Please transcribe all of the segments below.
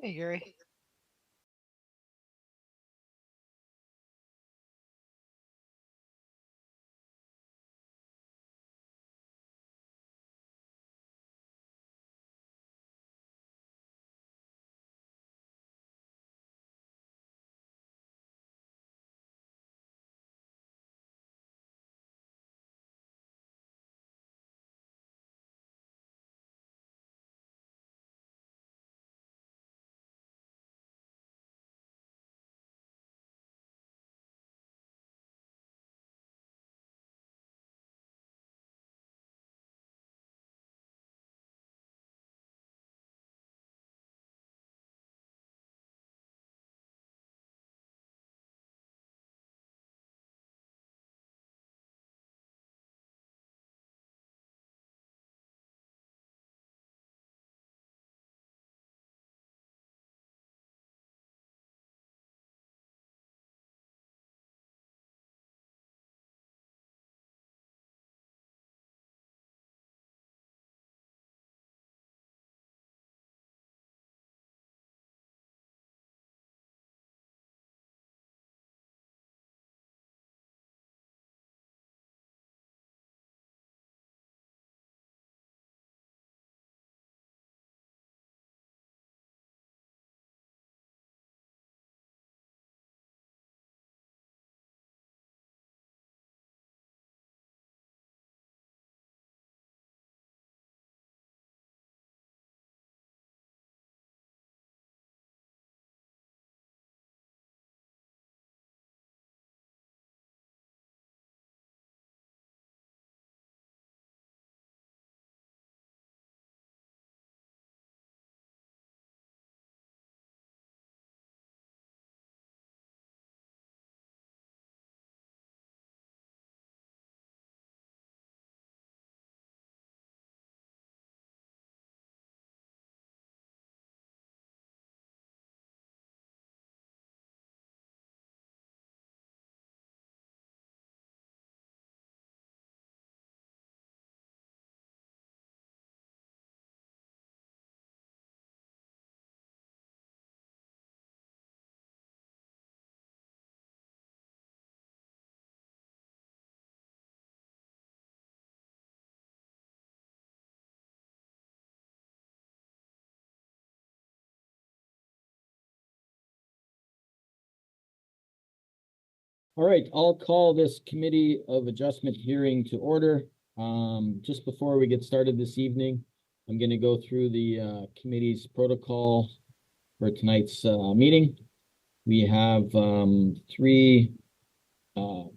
Hey, Gary. All right, I'll call this Committee of Adjustment hearing to order. Just before we get started this evening, I'm going to go through the committee's protocol for tonight's meeting. We have three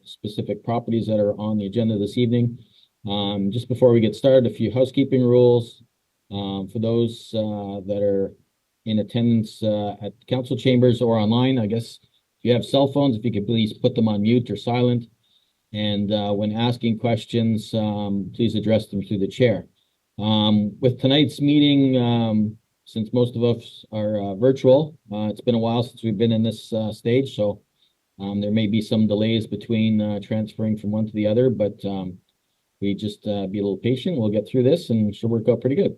specific properties that are on the agenda this evening. Just before we get started, a few housekeeping rules. For those that are in attendance at council chambers or online, I guess if you have cell phones, if you could please put them on mute or silent. And when asking questions, please address them through the chair. With tonight's meeting, since most of us are virtual, it's been a while since we've been in this stage, so there may be some delays between transferring from one to the other, but we just be a little patient. We'll get through this and it should work out pretty good.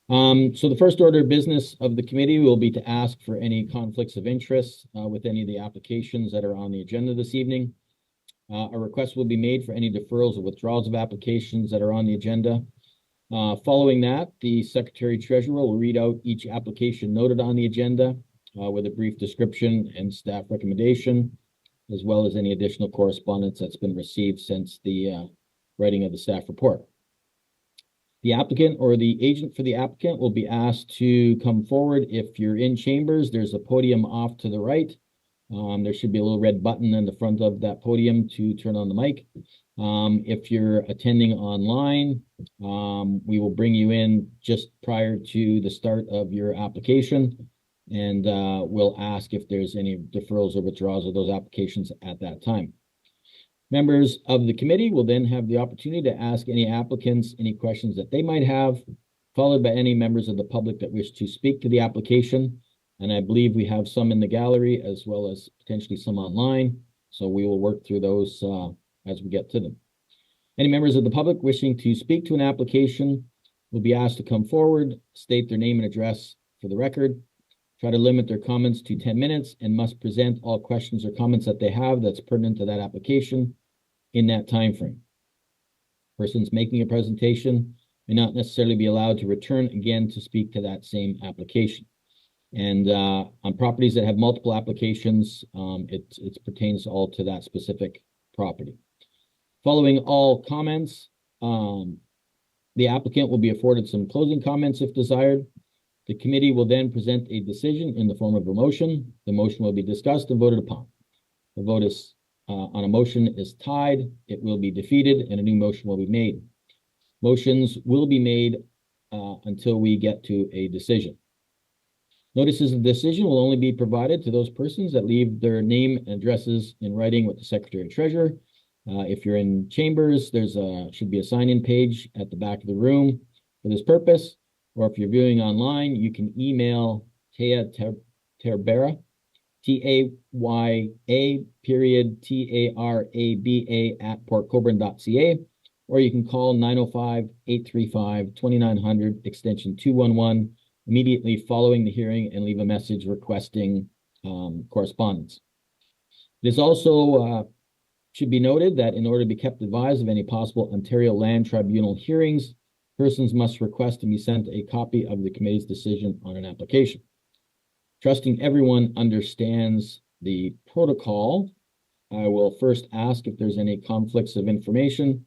So the first order of business of the committee will be to ask for any conflicts of interest with any of the applications that are on the agenda this evening. A request will be made for any deferrals or withdrawals of applications that are on the agenda. Following that, the Secretary Treasurer will read out each application noted on the agenda with a brief description and staff recommendation, as well as any additional correspondence that's been received since the writing of the staff report. The applicant or the agent for the applicant will be asked to come forward. If you're in chambers, there's a podium off to the right. There should be a little red button in the front of that podium to turn on the mic. If you're attending online, we will bring you in just prior to the start of your application, and we'll ask if there's any deferrals or withdrawals of those applications at that time. Members of the committee will then have the opportunity to ask any applicants any questions that they might have, followed by any members of the public that wish to speak to the application. And I believe we have some in the gallery as well as potentially some online. So we will work through those as we get to them. Any members of the public wishing to speak to an application will be asked to come forward, state their name and address for the record. try to limit their comments to 10 minutes and must present all questions or comments that they have that's pertinent to that application in that time frame. Persons making a presentation may not necessarily be allowed to return again to speak to that same application. And on properties that have multiple applications, it pertains all to that specific property. Following all comments, the applicant will be afforded some closing comments if desired. The committee will then present a decision in the form of a motion. The motion will be discussed and voted upon. The vote is on a motion is tied, it will be defeated, and a new motion will be made. Motions will be made until we get to a decision. Notices of decision will only be provided to those persons that leave their name and addresses in writing with the Secretary and Treasurer. If you're in chambers, there's should be a sign-in page at the back of the room for this purpose. Or if you're viewing online, you can email Taya Terbera, TAYA.TARABA@portcolborne.ca, or you can call 905-835-2900 extension 211 immediately following the hearing and leave a message requesting correspondence. It is also should be noted that in order to be kept advised of any possible Ontario Land Tribunal hearings, persons must request to be sent a copy of the committee's decision on an application. Trusting everyone understands the protocol, I will first ask if there's any conflicts of interest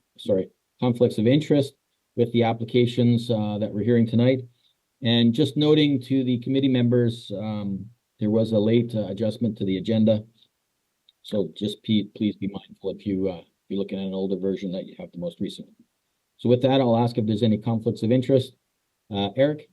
with the applications that we're hearing tonight. And just noting to the committee members, there was a late adjustment to the agenda. So just please be mindful if you're looking at an older version that you have the most recent one. So with that, I'll ask if there's any conflicts of interest. Eric?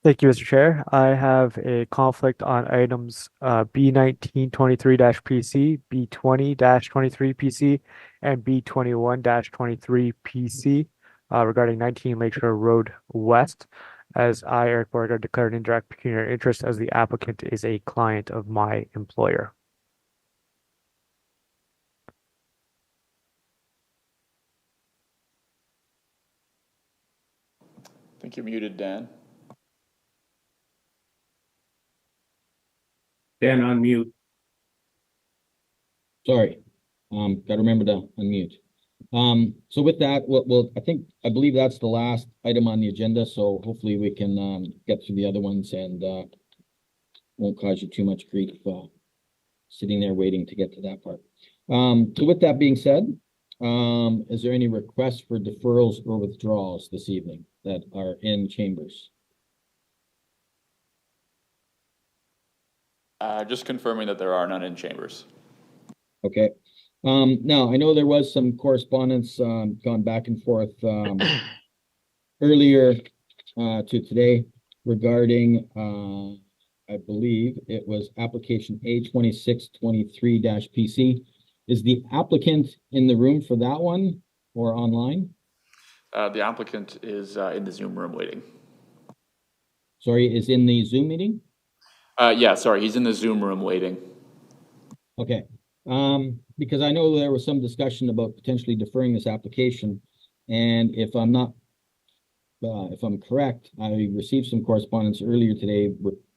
Thank you, Mr. Chair. I have a conflict on items B1923-PC, B20-23PC, and B21-23PC regarding 19 Lakeshore Road West, as I, Eric Borgard, declare an indirect pecuniary interest as the applicant is a client of my employer. I think you're muted, Dan. Dan, unmute. Sorry, got to remember to unmute. So with that, I believe that's the last item on the agenda. So hopefully we can get through the other ones and won't cause you too much grief sitting there waiting to get to that part. So with that being said, is there any requests for deferrals or withdrawals this evening that are in chambers? Just confirming that there are none in chambers. Okay. Now, I know there was some correspondence gone back and forth earlier to today regarding, I believe it was application A2623-PC. Is the applicant in the room for that one or online? The applicant is in the Zoom room waiting. Sorry, is in the Zoom meeting? Yeah, sorry, he's in the Zoom room waiting. Okay. Because I know there was some discussion about potentially deferring this application, and if I'm correct, I received some correspondence earlier today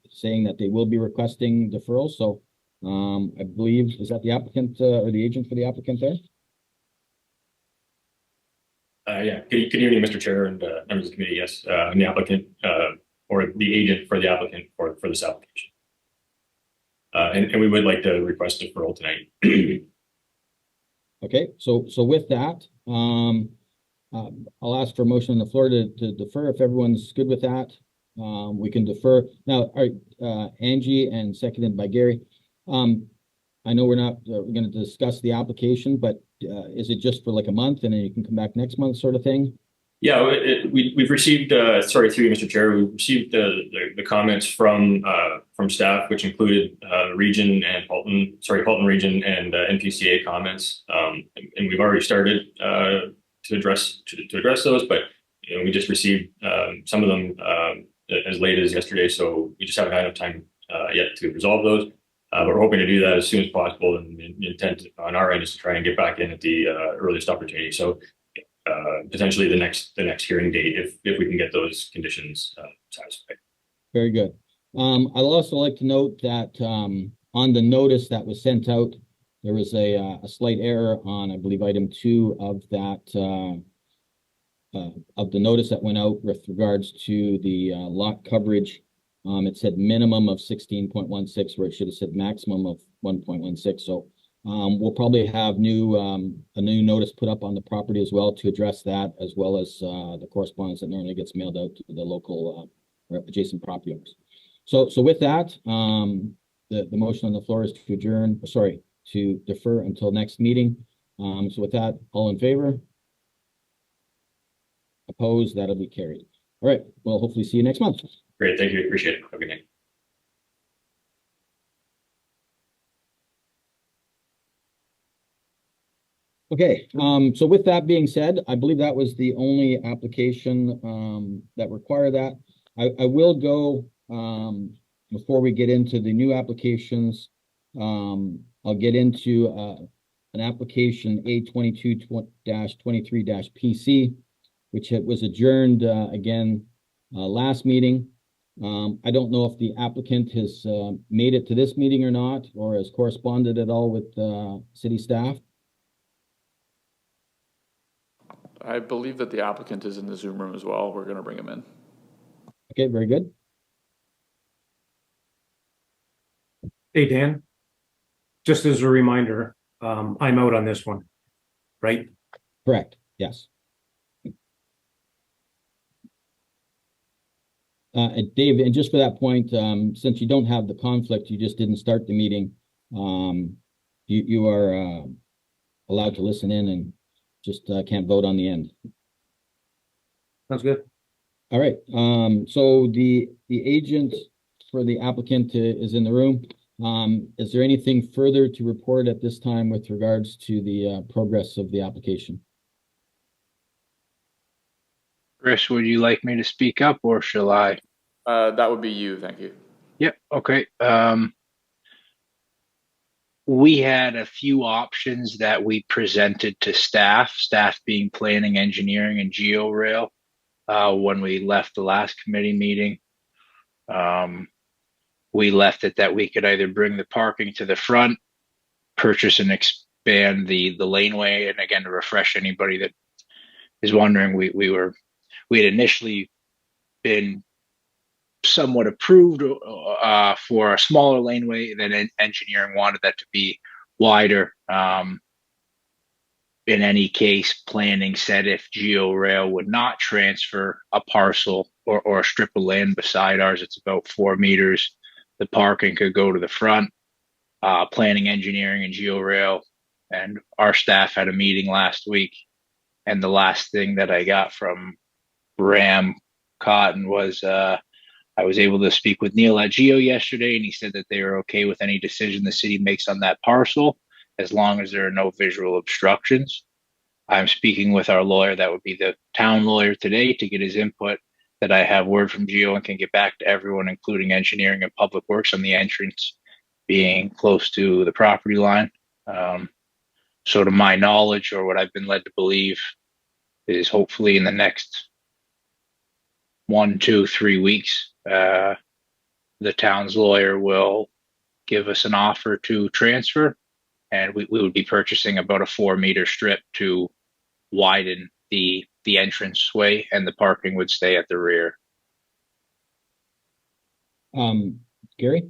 saying that they will be requesting deferral. So I believe, is that the applicant or the agent for the applicant there? Yeah, good evening, Mr. Chair and members of the committee. Yes, I'm the applicant or the agent for the applicant for this application. And we would like to request deferral tonight. Okay, so with that, I'll ask for a motion on the floor to defer. If everyone's good with that, we can defer. Now, all right, Angie, and seconded by Gary. I know we're not going to discuss the application, but is it just for like a month and then you can come back next month sort of thing? Yeah, we've received, sorry, through you, Mr. Chair, we received the comments from staff, which included region and Halton region and NPCA comments, and we've already started to address those, but you know, we just received some of them as late as yesterday, so we just haven't had enough time yet to resolve those. But we're hoping to do that as soon as possible, and the intent on our end is to try and get back in at the earliest opportunity. So potentially the next hearing date if we can get those conditions satisfied. Very good. I'd also like to note that on the notice that was sent out, there was a slight error on, I believe, item 2 of that of the notice that went out with regards to the lot coverage. It said minimum of 16.16 where it should have said maximum of 1.16. So we'll probably have a new notice put up on the property as well to address that, as well as the correspondence that normally gets mailed out to the local adjacent property owners. So with that, the motion on the floor is to adjourn, sorry, to defer until next meeting. So with that, all in favor? Opposed? That'll be carried. All right. Well, hopefully see you next month. Great. Thank you. Appreciate it. Have a good night. Okay. So with that being said, I believe that was the only application that required that. I will go before we get into the new applications. I'll get into an application A22-23-PC, which was adjourned again last meeting. I don't know if the applicant has made it to this meeting or not, or has corresponded at all with city staff. I believe that the applicant is in the Zoom room as well. We're going to bring him in. Okay, very good. Hey, Dan, just as a reminder, I'm out on this one, right? Correct, yes. And Dave, and just for that point, since you don't have the conflict, you just didn't start the meeting, you are allowed to listen in and just can't vote on the end. Sounds good. All right, so the agent for the applicant is in the room. Is there anything further to report at this time with regards to the progress of the application? Chris, would you like me to speak up or shall I? That would be you. Thank you. Yep. Okay. We had a few options that we presented to staff being planning, engineering, and GeoRail when we left the last committee meeting. We left it that we could either bring the parking to the front, purchase and expand the laneway. And again, to refresh anybody that is wondering, we had initially been somewhat approved for a smaller laneway, then engineering wanted that to be wider. In any case, planning said if GeoRail would not transfer a parcel or a strip of land beside ours, it's about 4 meters, the parking could go to the front. Planning, engineering, and GeoRail and our staff had a meeting last week, and the last thing that I got from Ram Cotton was I was able to speak with Neil at Geo yesterday, and he said that they are okay with any decision the city makes on that parcel, as long as there are no visual obstructions. I'm speaking with our lawyer, that would be the town lawyer, today to get his input, that I have word from Geo and can get back to everyone, including engineering and public works, on the entrance being close to the property line. So to my knowledge, or what I've been led to believe, is hopefully in the next 1, 2, 3 weeks, the town's lawyer will give us an offer to transfer, and we would be purchasing about a 4-meter strip to widen the entranceway, and the parking would stay at the rear. Gary?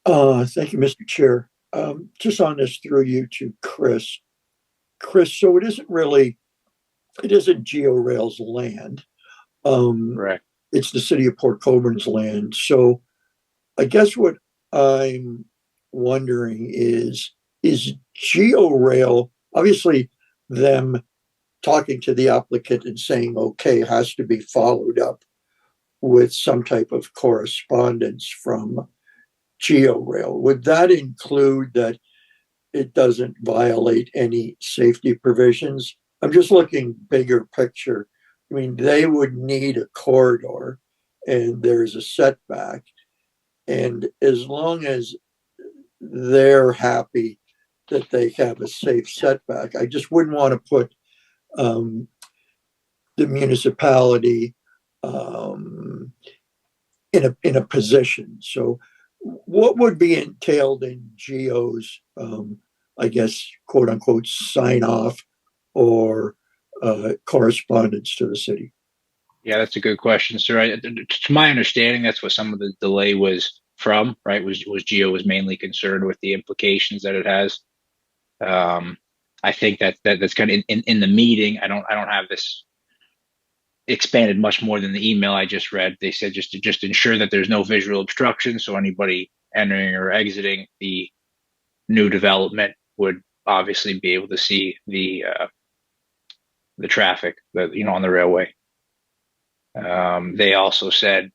Thank you, Mr. Chair. Just on this through you to Chris. Chris, so it isn't GeoRail's land. Correct. It's the city of Port Colborne's land. So I guess what I'm wondering is GeoRail, obviously them talking to the applicant and saying, okay, has to be followed up with some type of correspondence from GeoRail. Would that include that it doesn't violate any safety provisions? I'm just looking bigger picture. I mean, they would need a corridor and there's a setback. And as long as they're happy that they have a safe setback, I just wouldn't want to put the municipality um, in a position. So, what would be entailed in Geo's, I guess, quote unquote, sign off or correspondence to the city? Yeah, that's a good question, sir. To my understanding, that's what some of the delay was from, right? Was Geo was mainly concerned with the implications that it has. I think that's kind of in the meeting. I don't have this expanded much more than the email I just read. They said just to ensure that there's no visual obstruction, so anybody entering or exiting the new development would obviously be able to see the traffic that on the railway. They also said,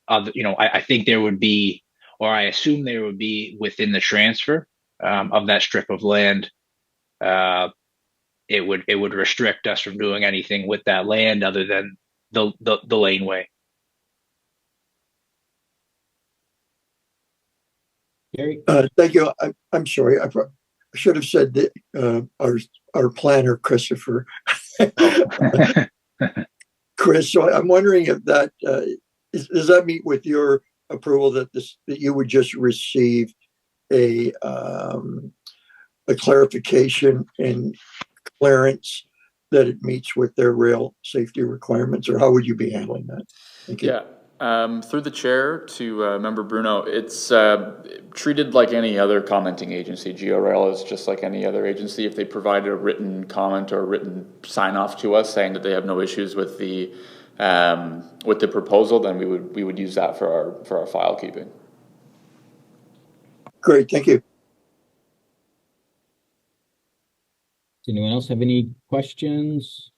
I think there would be, or I assume there would be within the transfer of that strip of land. It would restrict us from doing anything with that land other than the laneway. Gary? Thank you. I'm sorry. I should have said that our planner, Christopher. Chris, so I'm wondering if that does that meet with your approval that you would just receive a clarification and clearance that it meets with their rail safety requirements, or how would you be handling that? Thank you. Yeah, through the chair to Member Bruno, it's treated like any other commenting agency. GeoRail is just like any other agency. If they provide a written comment or a written sign off to us saying that they have no issues with the proposal, then we would use that for our file keeping. Great, thank you. Does anyone else have any questions?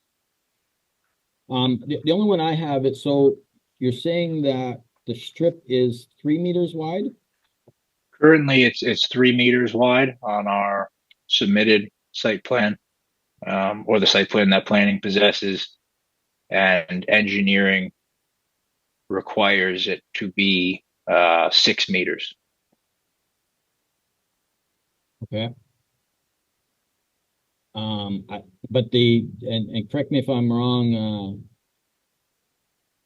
The only one I have is, so you're saying that the strip is 3 meters wide? Currently, it's 3 meters wide on our submitted site plan, or the site plan that planning possesses, and engineering requires it to be 6 meters. Okay. But and correct me if I'm wrong,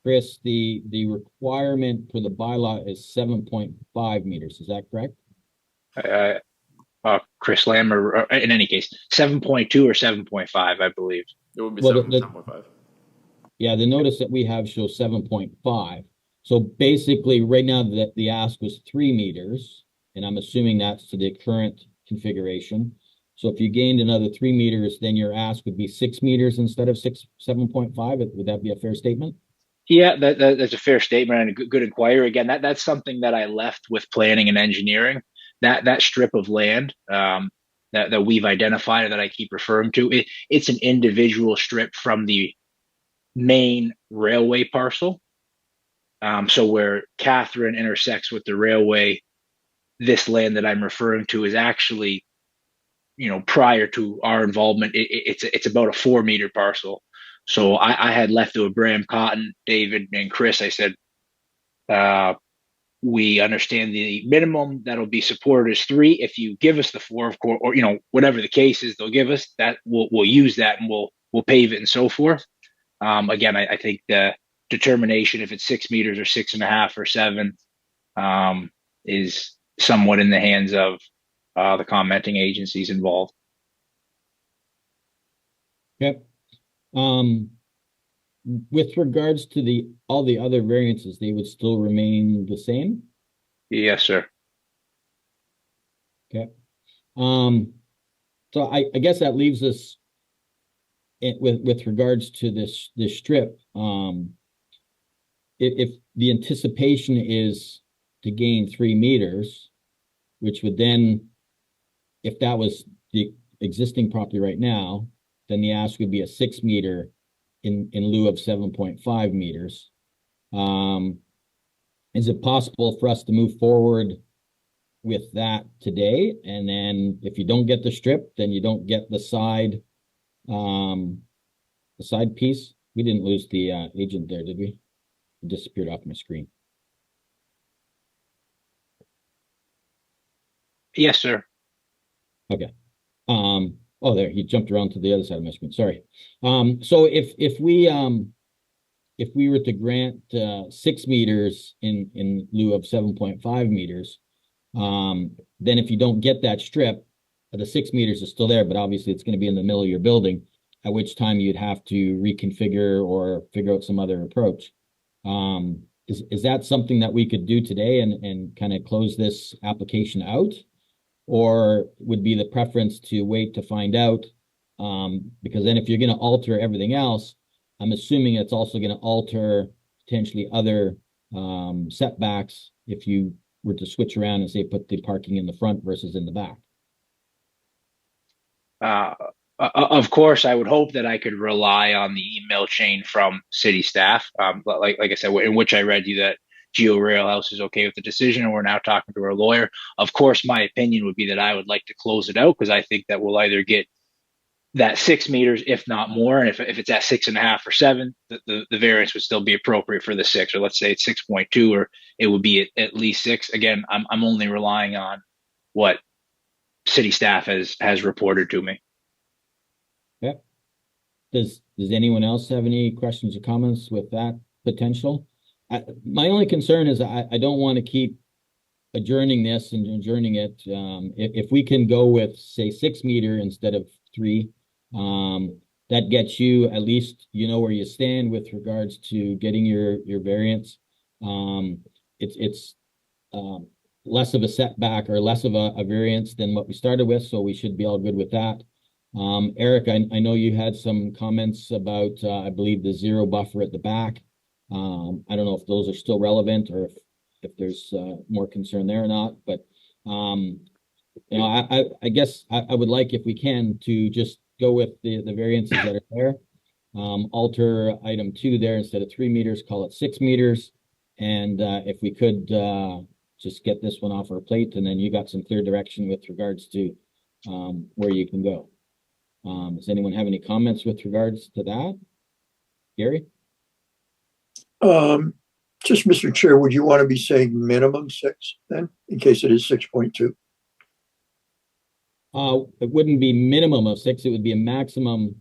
Chris, the requirement for the bylaw is 7.5 meters. Is that correct? Chris Lamb, or in any case, 7.2 or 7.5, I believe. It would be Well, 7.5. Yeah, the notice that we have shows 7.5. So basically, right now the ask was 3 meters, and I'm assuming that's to the current configuration. So if you gained another 3 meters, then your ask would be 6 meters instead of 7.5. Would that be a fair statement? Yeah, that's a fair statement and a good inquiry. Again, that's something that I left with planning and engineering. That strip of land that we've identified, or that I keep referring to, it's an individual strip from the main railway parcel. So where Catherine intersects with the railway, this land that I'm referring to is actually, prior to our involvement, it's about a 4 meter parcel. So I had left it with Bram Cotton, David, and Chris. I said, we understand the minimum that'll be supported is 3. If you give us the 4, of course, or whatever the case is, they'll give us that. We'll use that, and we'll pave it and so forth. Again, I think the determination if it's 6 meters or 6.5 or 7 is somewhat in the hands of the commenting agencies involved. Yep. With regards to all the other variances, they would still remain the same? Yes, sir. Okay. So I guess that leaves us with regards to this strip. If the anticipation is to gain 3 meters, which would then, if that was the existing property right now, then the ask would be a 6 meter in lieu of 7.5 meters. Is it possible for us to move forward with that today? And then if you don't get the strip, then you don't get the side piece. We didn't lose the agent there, did we? It disappeared off my screen. Yes, sir. Okay. Oh, there, he jumped around to the other side of my screen. Sorry. So if if we were to grant 6 meters in lieu of 7.5 meters, then if you don't get that strip, the 6 meters is still there, but obviously it's going to be in the middle of your building, at which time you'd have to reconfigure or figure out some other approach. Is that something that we could do today and kind of close this application out? Or would be the preference to wait to find out? Because then if you're going to alter everything else, I'm assuming it's also going to alter potentially other setbacks if you were to switch around and say put the parking in the front versus in the back. Of course, I would hope that I could rely on the email chain from city staff. Like I said, in which I read you that Geo Rail House is okay with the decision, and we're now talking to our lawyer. Of course, my opinion would be that I would like to close it out because I think that we'll either get that 6 meters, if not more, and if it's at 6.5 or 7, the variance would still be appropriate for the 6, or let's say it's 6.2, or it would be at least 6. Again, I'm only relying on what city staff has reported to me. Yeah. Does anyone else have any questions or comments with that potential? My only concern is I don't want to keep adjourning this and adjourning it. If we can go with, say, 6 meter instead of 3, that gets you at least, you know, where you stand with regards to getting your variance. It's less of a setback or less of a variance than what we started with, so we should be all good with that. Eric, I know you had some comments about, I believe, the 0 buffer at the back. I don't know if those are still relevant or if there's more concern there or not, but you know, I guess I would like, if we can, to just go with the variances that are there. Alter item 2 there, instead of 3 meters, call it 6 meters. And if we could just get this one off our plate, and then you got some clear direction with regards to where you can go. Does anyone have any comments with regards to that? Gary? Just Mr. Chair, would you want to be saying minimum 6 then, in case it is 6.2? It wouldn't be minimum of 6, it would be a maximum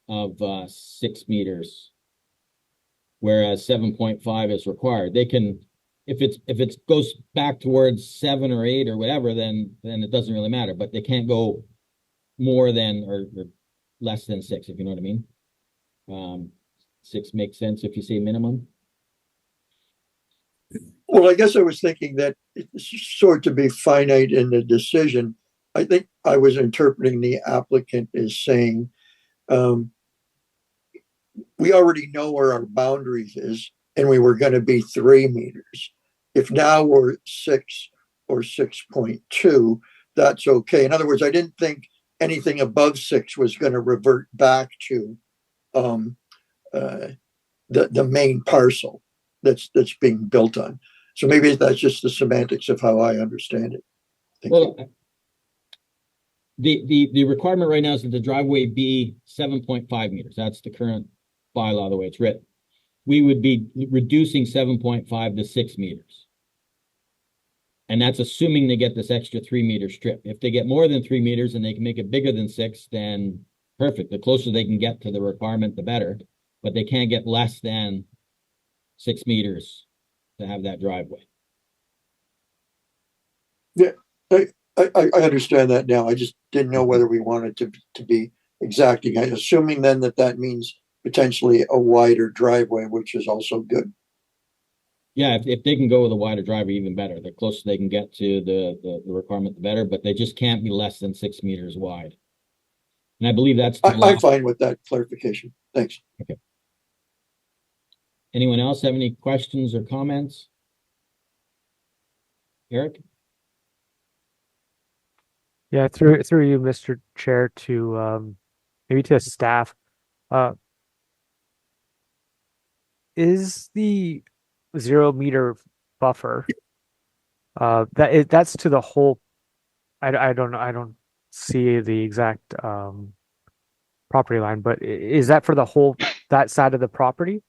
of 6 meters, whereas 7.5 is required. They can, if it goes back towards 7 or 8 or whatever, then it doesn't really matter, but they can't go more than or less than 6, if you know what I mean. 6 makes sense if you say minimum. Well, I guess I was thinking that it's sort to be finite in the decision. I think I was interpreting the applicant as saying, we already know where our boundaries is, and we were going to be 3 meters. If now we're 6 or 6.2, that's okay. In other words, I didn't think anything above 6 was going to revert back to the main parcel that's being built on. So maybe that's just the semantics of how I understand it. Well, the requirement right now is that the driveway be 7.5 meters. That's the current bylaw, the way it's written. We would be reducing 7.5 to 6 meters. And that's assuming they get this extra 3 meter strip. If they get more than 3 meters and they can make it bigger than 6, then perfect. The closer they can get to the requirement, the better. But they can't get less than 6 meters to have that driveway. Yeah, I understand that now. I just didn't know whether we wanted to be exacting. I'm assuming then that means potentially a wider driveway, which is also good. Yeah, if they can go with a wider driveway, even better. The closer they can get to the requirement, the better. But they just can't be less than 6 meters wide. And I believe that's I'm fine with that clarification. Thanks. Okay. Anyone else have any questions or comments? Eric? Yeah, through you, Mr. Chair, to maybe to staff. Is the 0 meter buffer that's to the whole? I don't know. I don't see the exact property line, but is that for the whole that side of the property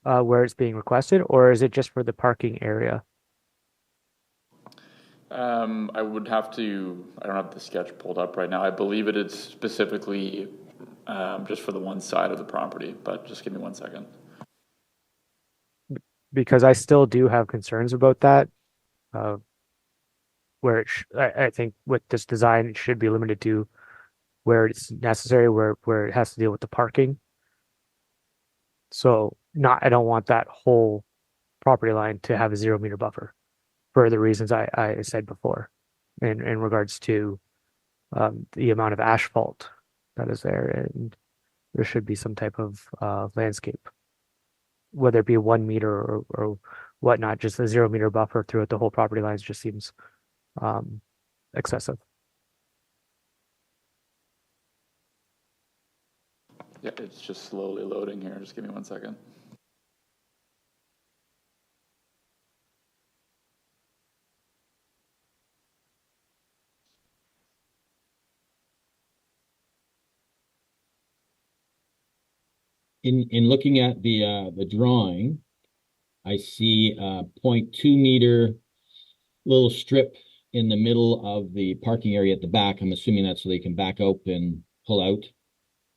where it's being requested, or is it just for the parking area? I would have to, I don't have the sketch pulled up right now. I believe it is specifically just for the one side of the property, but just give me 1 second. because I still do have concerns about that. Uh, where I think with this design, it should be limited to where it's necessary, where it has to deal with the parking. So not, I don't want that whole property line to have a 0 meter buffer for the reasons I said before in regards to the amount of asphalt that is there, and there should be some type of landscape, whether it be 1 meter or whatnot. Just a 0 meter buffer throughout the whole property lines just seems excessive. Yeah, it's just slowly loading here. Just give me 1 second. In looking at the drawing, I see a 0.2 meter little strip in the middle of the parking area at the back. I'm assuming that's so they can back up and pull out.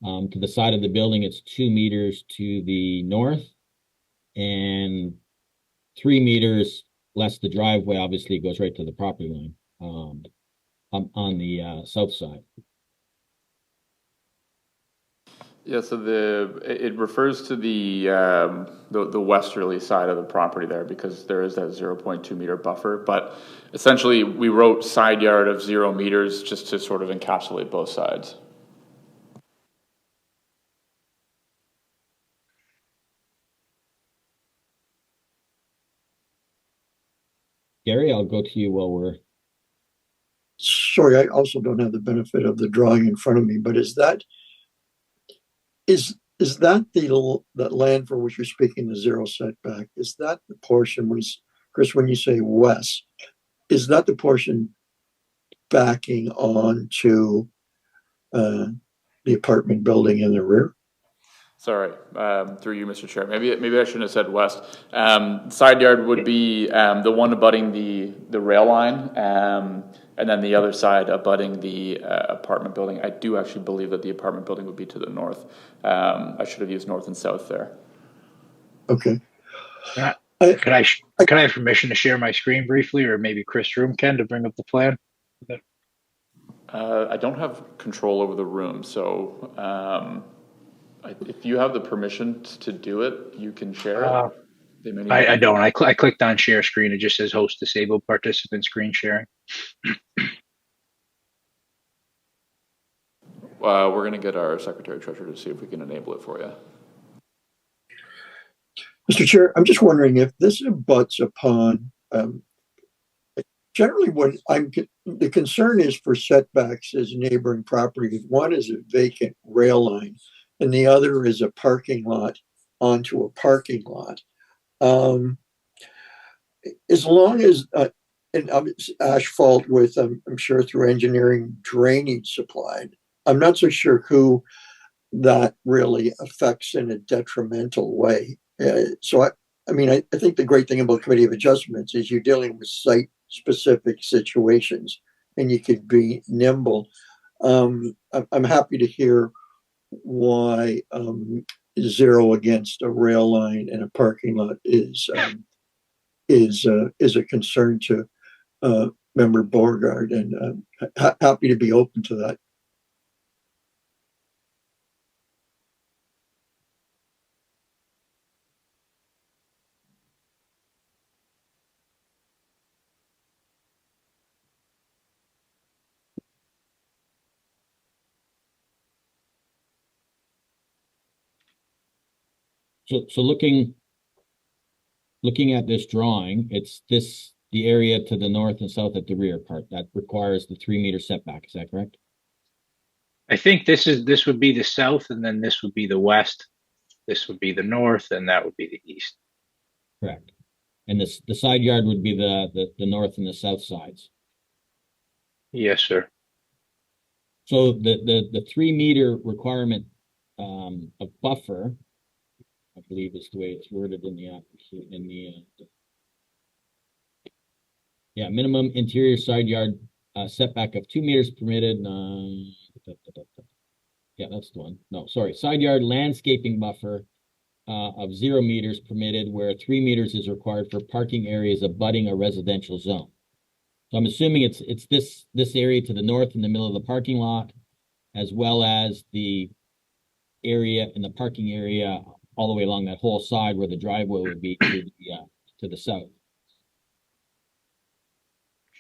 To the side of the building, it's 2 meters to the north and 3 meters less the driveway. Obviously, it goes right to the property line on the south side. Yeah, so it refers to the westerly side of the property there, because there is that 0.2 meter buffer. But essentially, we wrote side yard of 0 meters just to sort of encapsulate both sides. Gary, I'll go to you while we're. Sorry, I also don't have the benefit of the drawing in front of me, but is that that land for which you're speaking, the zero setback? Is that the portion Chris, when you say west, is that the portion backing on to the apartment building in the rear? Sorry, through you, Mr. Chair. Maybe I shouldn't have said west. Side yard would be the one abutting the rail line, and then the other side abutting the apartment building. I do actually believe that the apartment building would be to the north. I should have used north and south there. Okay. Could I have permission to share my screen briefly, or maybe Chris Room can, to bring up the plan? I don't have control over the room, so if you have the permission to do it, you can share it. I don't. I clicked on share screen. It just says host disabled participant screen sharing. We're going to get our secretary treasurer to see if we can enable it for you. Mr. Chair, I'm just wondering if this abuts upon, generally what the concern is for setbacks is neighboring properties. One is a vacant rail line and the other is a parking lot onto a parking lot. As long as, and asphalt with, I'm sure through engineering, drainage supplied, I'm not so sure who that really affects in a detrimental way. So I think the great thing about Committee of Adjustments is you're dealing with site-specific situations, and you could be nimble. I'm happy to hear why zero against a rail line and a parking lot is a concern to Member Beauregard, and happy to be open to that. So looking at this drawing, it's the area to the north and south at the rear part that requires the 3 meter setback. Is that correct? I think this would be the south, and then this would be the west. This would be the north, and that would be the east. Correct. And the side yard would be the north and the south sides. Yes, sir. So the 3 meter requirement of buffer, I believe is the way it's worded in the minimum interior side yard setback of 2 meters permitted. Yeah, that's the one. No, sorry, side yard landscaping buffer of 0 meters permitted, where 3 meters is required for parking areas abutting a residential zone. So I'm assuming it's this area to the north in the middle of the parking lot, as well as the area in the parking area all the way along that whole side where the driveway would be to the south.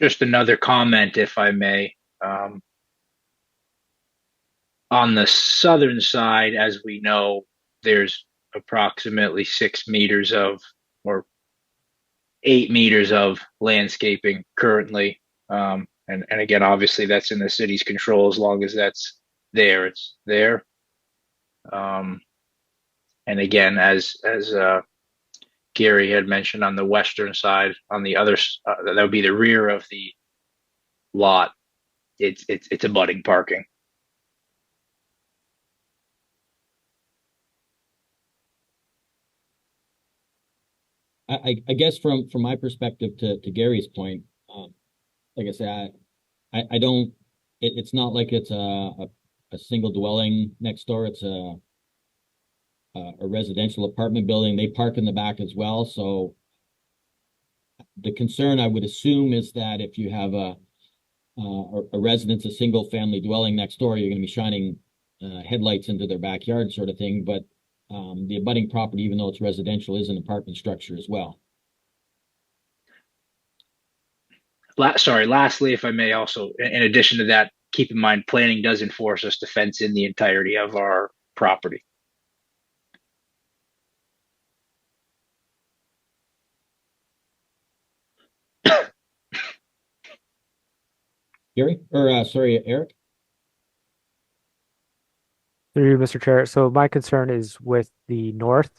Just another comment, if I may. On the southern side, as we know, there's approximately 6 meters of, or 8 meters of landscaping currently. And again, obviously that's in the city's control as long as that's there, it's there. And again, as Gary had mentioned, on the western side, on the other, that would be the rear of the lot. It's abutting parking. I guess from my perspective, to Gary's point, like I said, I don't. It's not like it's a single dwelling next door. It's a residential apartment building. They park in the back as well. So the concern, I would assume, is that if you have a residence, a single family dwelling next door, you're going to be shining headlights into their backyard, sort of thing. But the abutting property, even though it's residential, is an apartment structure as well. Lastly, if I may also, in addition to that, keep in mind, planning does enforce us to fence in the entirety of our property. Gary, or sorry, Eric? Through you, Mr. Chair. So my concern is with the north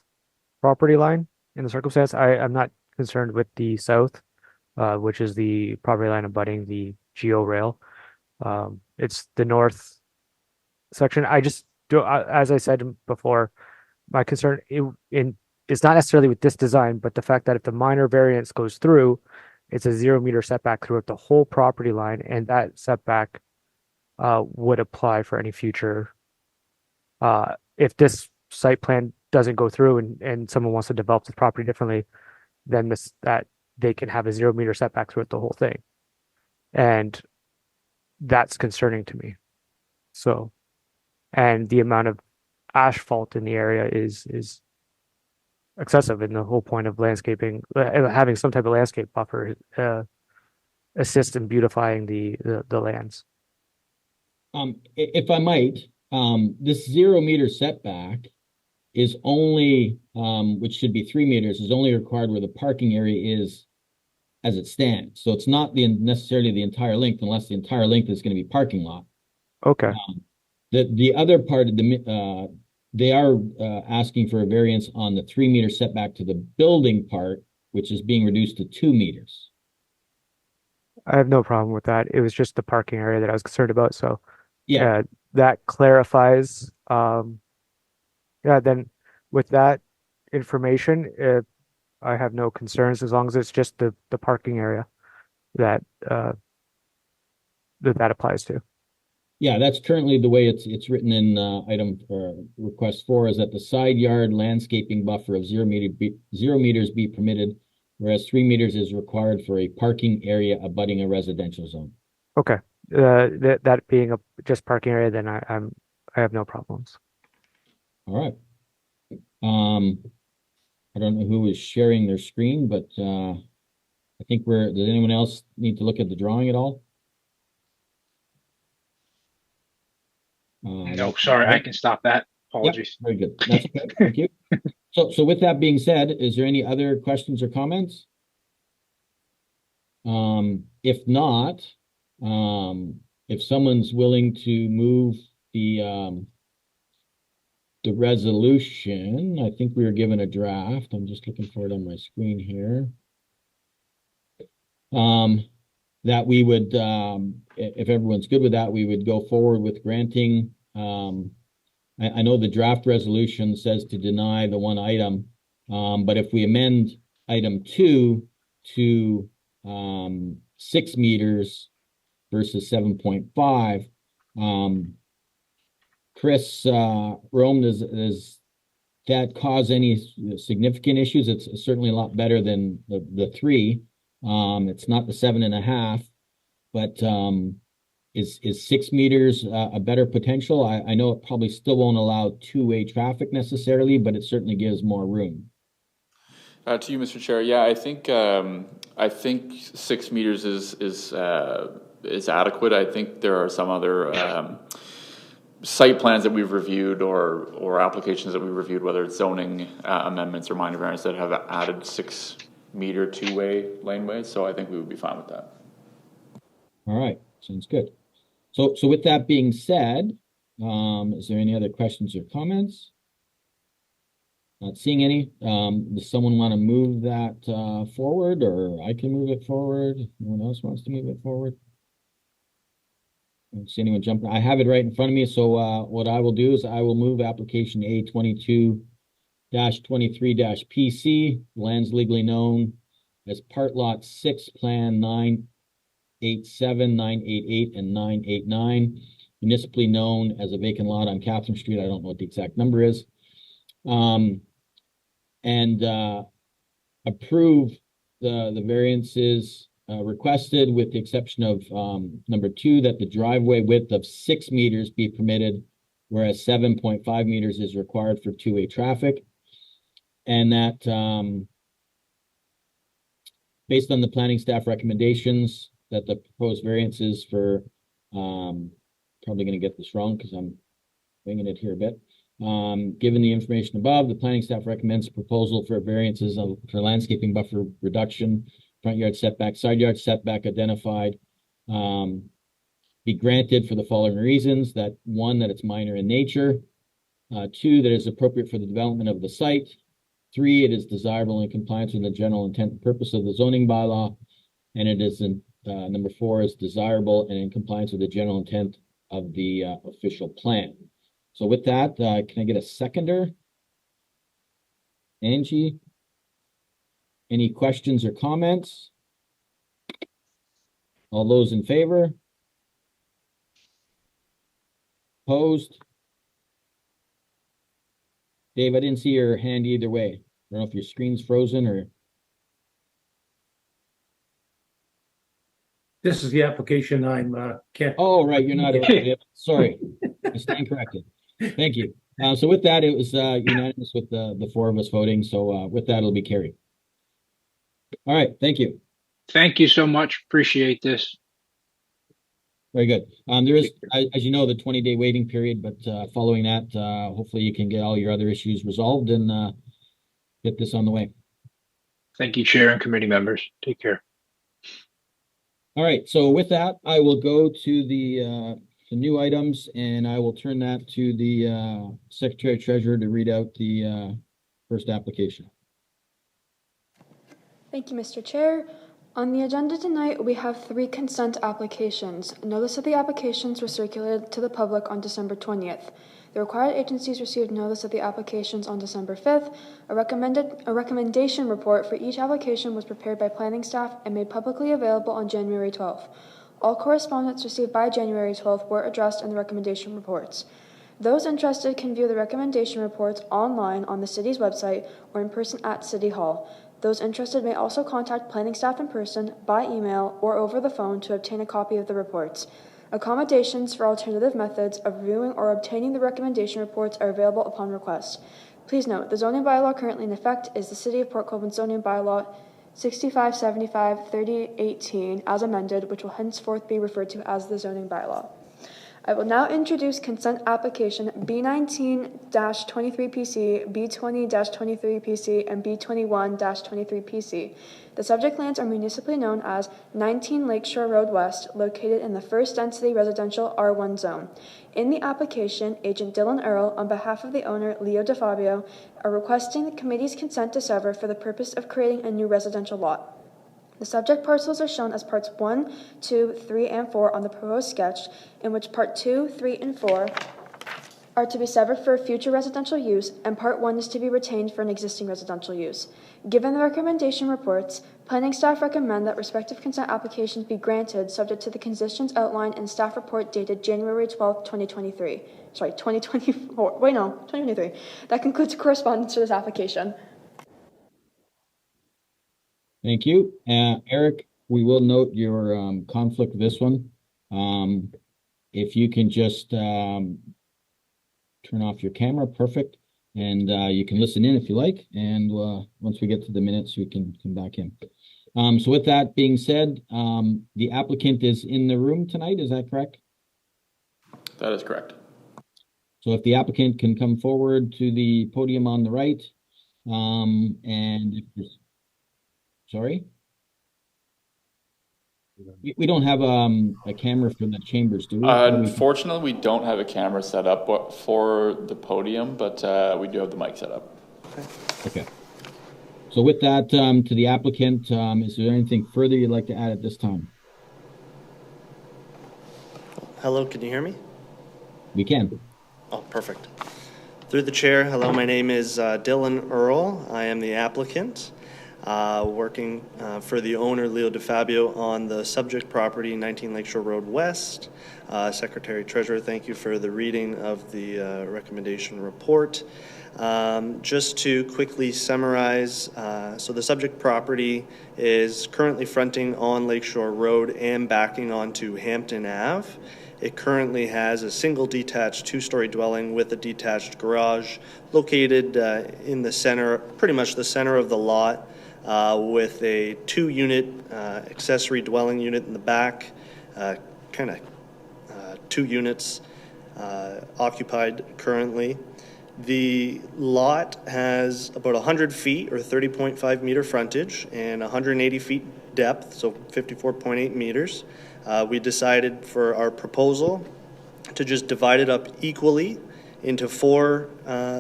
property line in the circumstance. I'm not concerned with the south, which is the property line abutting the geo rail. It's the north section. I just do, as I said before, my concern is not necessarily with this design, but the fact that if the minor variance goes through, it's a 0 meter setback throughout the whole property line, and that setback would apply for any future. If this site plan doesn't go through and someone wants to develop the property differently, then that they can have a 0 meter setback throughout the whole thing. And that's concerning to me. So, and the amount of asphalt in the area is excessive, and the whole point of landscaping, having some type of landscape buffer, assist in beautifying the lands. If I might, this 0 meter setback is only, which should be 3 meters, is only required where the parking area is as it stands. So it's not necessarily the entire length, unless the entire length is going to be parking lot. Okay. The other part of they are asking for a variance on the 3 meter setback to the building part, which is being reduced to 2 meters. I have no problem with that. It was just the parking area that I was concerned about. So Yeah. that clarifies. Yeah, then with that information, I have no concerns as long as it's just the parking area that that applies to. Yeah, that's currently the way it's written in item request 4, is that the side yard landscaping buffer of 0 meters be permitted, whereas 3 meters is required for a parking area abutting a residential zone. Okay, that being a just parking area, then I have no problems. All right. I don't know who is sharing their screen, but I think does anyone else need to look at the drawing at all? No, sorry, I can stop that. Apologies. Yep, very good. That's okay. Thank you. So with that being said, is there any other questions or comments? If not, if someone's willing to move the resolution, I think we were given a draft. I'm just looking for it on my screen here. That we would, if everyone's good with that, we would go forward with granting. I know the draft resolution says to deny the one item, but if we amend item 2 to 6 meters versus 7.5, Chris Rome, does that cause any significant issues. It's certainly a lot better than the 3. It's not the 7.5, but is 6 meters a better potential? I know it probably still won't allow two-way traffic necessarily, but it certainly gives more room. To you, Mr. Chair. Yeah, I think 6 meters is adequate. I think there are some other site plans that we've reviewed or applications that we've reviewed, whether it's zoning amendments or minor variants, that have added 6 meter two-way laneways. So I think we would be fine with that. All right, sounds good. So with that being said, is there any other questions or comments? Not seeing any. Does someone want to move that forward, or I can move it forward? No one else wants to move it forward? I don't see anyone jumping. I have it right in front of me. So what I will do is I will move application A22-23-PC, lands legally known as Part Lot 6, Plan 987, 988, and 989, municipally known as a vacant lot on Catherine Street. I don't know what the exact number is. And approve the variances requested, with the exception of number 2, that the driveway width of 6 meters be permitted, whereas 7.5 meters is required for two-way traffic. And that based on the planning staff recommendations, that the proposed variances for, probably going to get this wrong because I'm winging it here a bit. Given the information above, the planning staff recommends a proposal for variances for landscaping buffer reduction, front yard setback, side yard setback identified, be granted for the following reasons: that 1, that it's minor in nature; 2, that it's appropriate for the development of the site; 3, it is desirable in compliance with the general intent and purpose of the zoning bylaw; and it is in number 4 is desirable and in compliance with the general intent of the official plan. So with that, can I get a seconder? Angie? Any questions or comments? All those in favor? Opposed? Dave, I didn't see your hand either way. I don't know if your screen's frozen or... This is the application I'm can't. Oh, right, you're not. Sorry, I stand corrected. Thank you. So with that, it was unanimous with the 4 of us voting. So with that, it'll be carried. All right, thank you. Thank you so much. Appreciate this. Very good. There is, as you know, the 20-day waiting period, but following that, hopefully you can get all your other issues resolved and get this on the way. Thank you, Chair and committee members. Take care. All right, so with that, I will go to the new items, and I will turn that to the Secretary Treasurer to read out the first application. Thank you, Mr. Chair. On the agenda tonight, we have 3 consent applications. Notice of the applications were circulated to the public on December 20th. The required agencies received notice of the applications on December 5th. A recommendation report for each application was prepared by planning staff and made publicly available on January 12th. All correspondence received by January 12th were addressed in the recommendation reports. Those interested can view the recommendation reports online on the city's website or in person at City Hall. Those interested may also contact planning staff in person, by email, or over the phone to obtain a copy of the reports. Accommodations for alternative methods of viewing or obtaining the recommendation reports are available upon request. Please note, the zoning bylaw currently in effect is the City of Port Colborne zoning bylaw 6575-3018 as amended, which will henceforth be referred to as the zoning bylaw. I will now introduce consent application B19-23PC, B20-23PC, and B21-23PC. The subject lands are municipally known as 19 Lakeshore Road West, located in the first density residential R1 zone. In the application, Agent Dylan Earl, on behalf of the owner Leo DeFabio, are requesting the committee's consent to sever for the purpose of creating a new residential lot. The subject parcels are shown as parts 1, 2, 3, and 4 on the proposed sketch, in which part 2, 3, and 4 are to be severed for future residential use, and Part 1 is to be retained for an existing residential use. Given the recommendation reports, planning staff recommend that respective consent applications be granted subject to the conditions outlined in staff report dated January 12th, 2023. Sorry, 2024. Wait, no, 2023. That concludes correspondence to this application. Thank you. Eric, we will note your conflict with this one. If you can just turn off your camera, perfect. And you can listen in if you like. And once we get to the minutes, we can come back in. So with that being said, the applicant is in the room tonight. Is that correct? That is correct. So if the applicant can come forward to the podium on the right, and if there's, sorry? We don't have a camera for the chambers, do we? Unfortunately, we don't have a camera set up for the podium, but we do have the mic set up. Okay. So with that, to the applicant, is there anything further you'd like to add at this time? Hello, can you hear me? We can. Oh, perfect. Through the chair, hello, my name is Dylan Earl. I am the applicant, working for the owner, Leo DeFabio, on the subject property, 19 Lakeshore Road West. Secretary Treasurer, thank you for the reading of the recommendation report. Just to quickly summarize, so the subject property is currently fronting on Lakeshore Road and backing onto Hampton Ave. It currently has a single detached two-story dwelling with a detached garage located in the center, pretty much the center of the lot, with a two-unit accessory dwelling unit in the back, kind of 2 units occupied currently. The lot has about 100 feet or 30.5 meter frontage and 180 feet depth, so 54.8 meters. We decided for our proposal to just divide it up equally into 4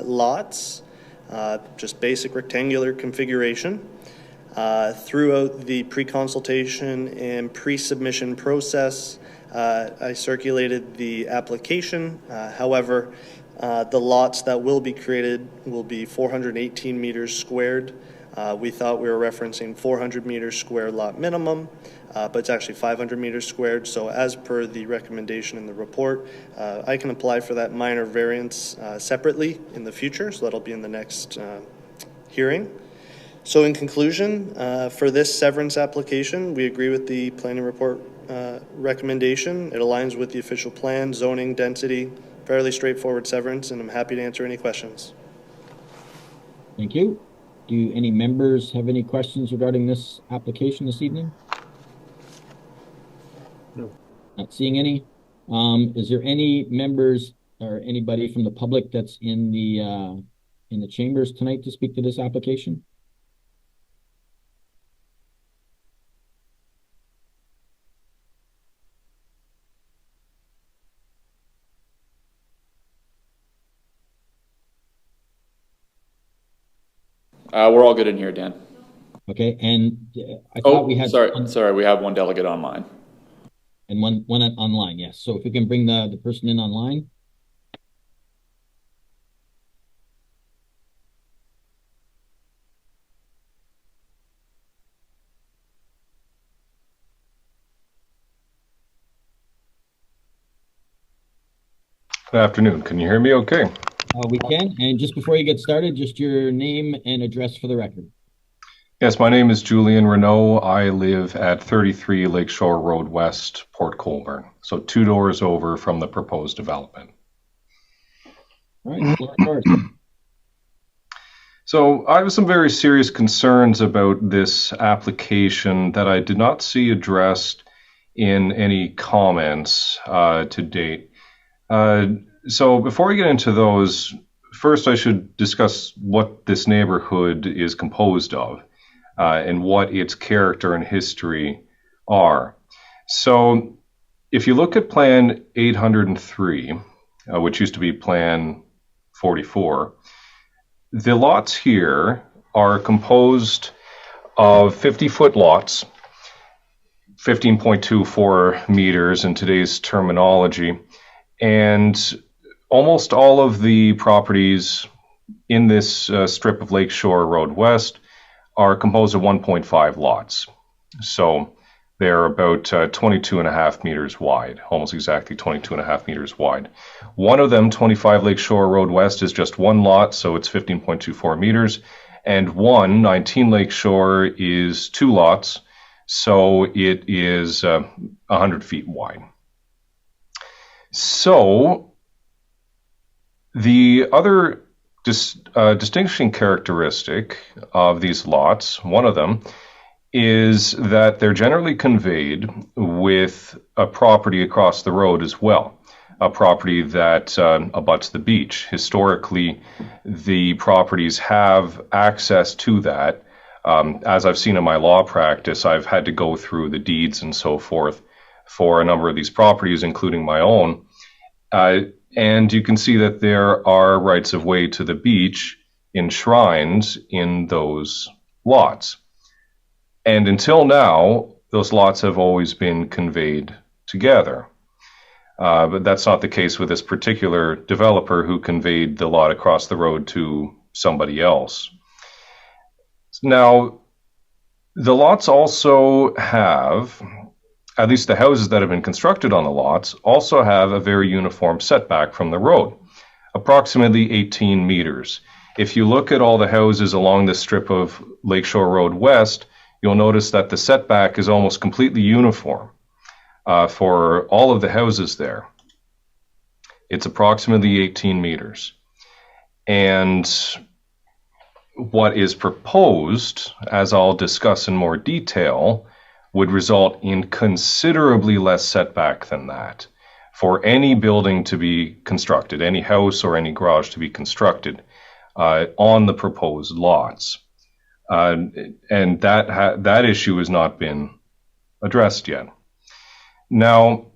lots, just basic rectangular configuration. Throughout the pre-consultation and pre-submission process, I circulated the application. However, the lots that will be created will be 418 meters squared. We thought we were referencing 400 meters square lot minimum, but it's actually 500 meters squared. So as per the recommendation in the report, I can apply for that minor variance separately in the future. So that'll be in the next hearing. So in conclusion, for this severance application, we agree with the planning report recommendation. It aligns with the official plan, zoning, density, fairly straightforward severance, and I'm happy to answer any questions. Thank you. Do any members have any questions regarding this application this evening? No. Not seeing any. Is there any members or anybody from the public that's in the chambers tonight to speak to this application? We're all good in here, Dan. Okay, and I thought we had. Sorry, we have one delegate online. And one online, yes. So if we can bring the person in online. Good afternoon. Can you hear me okay? We can. And just before you get started, just your name and address for the record. Yes, my name is Julian Renault. I live at 33 Lakeshore Road West, Port Colborne. So 2 doors over from the proposed development. All right, floor yours. So I have some very serious concerns about this application that I did not see addressed in any comments to date. So before we get into those, first I should discuss what this neighborhood is composed of and what its character and history are. So if you look at Plan 803, which used to be Plan 44, the lots here are composed of 50-foot lots, 15.24 meters in today's terminology, and almost all of the properties in this strip of Lakeshore Road West are composed of 1.5 lots. So they're about 22 and a half meters wide, almost exactly 22 and a half meters wide. One of them, 25 Lakeshore Road West, is just one lot, so it's 15.24 meters. And 19 Lakeshore, is two lots, so it is 100 feet wide. So the other distinguishing characteristic of these lots, one of them, is that they're generally conveyed with a property across the road as well, a property that abuts the beach. Historically, the properties have access to that. As I've seen in my law practice, I've had to go through the deeds and so forth for a number of these properties, including my own. And you can see that there are rights of way to the beach enshrined in those lots. And until now, those lots have always been conveyed together. But that's not the case with this particular developer who conveyed the lot across the road to somebody else. Now, the lots also have, at least the houses that have been constructed on the lots, also have a very uniform setback from the road, approximately 18 meters. If you look at all the houses along this strip of Lakeshore Road West, you'll notice that the setback is almost completely uniform for all of the houses there. It's approximately 18 meters. And what is proposed, as I'll discuss in more detail, would result in considerably less setback than that for any building to be constructed, any house or any garage to be constructed on the proposed lots. And that issue has not been addressed yet. Now,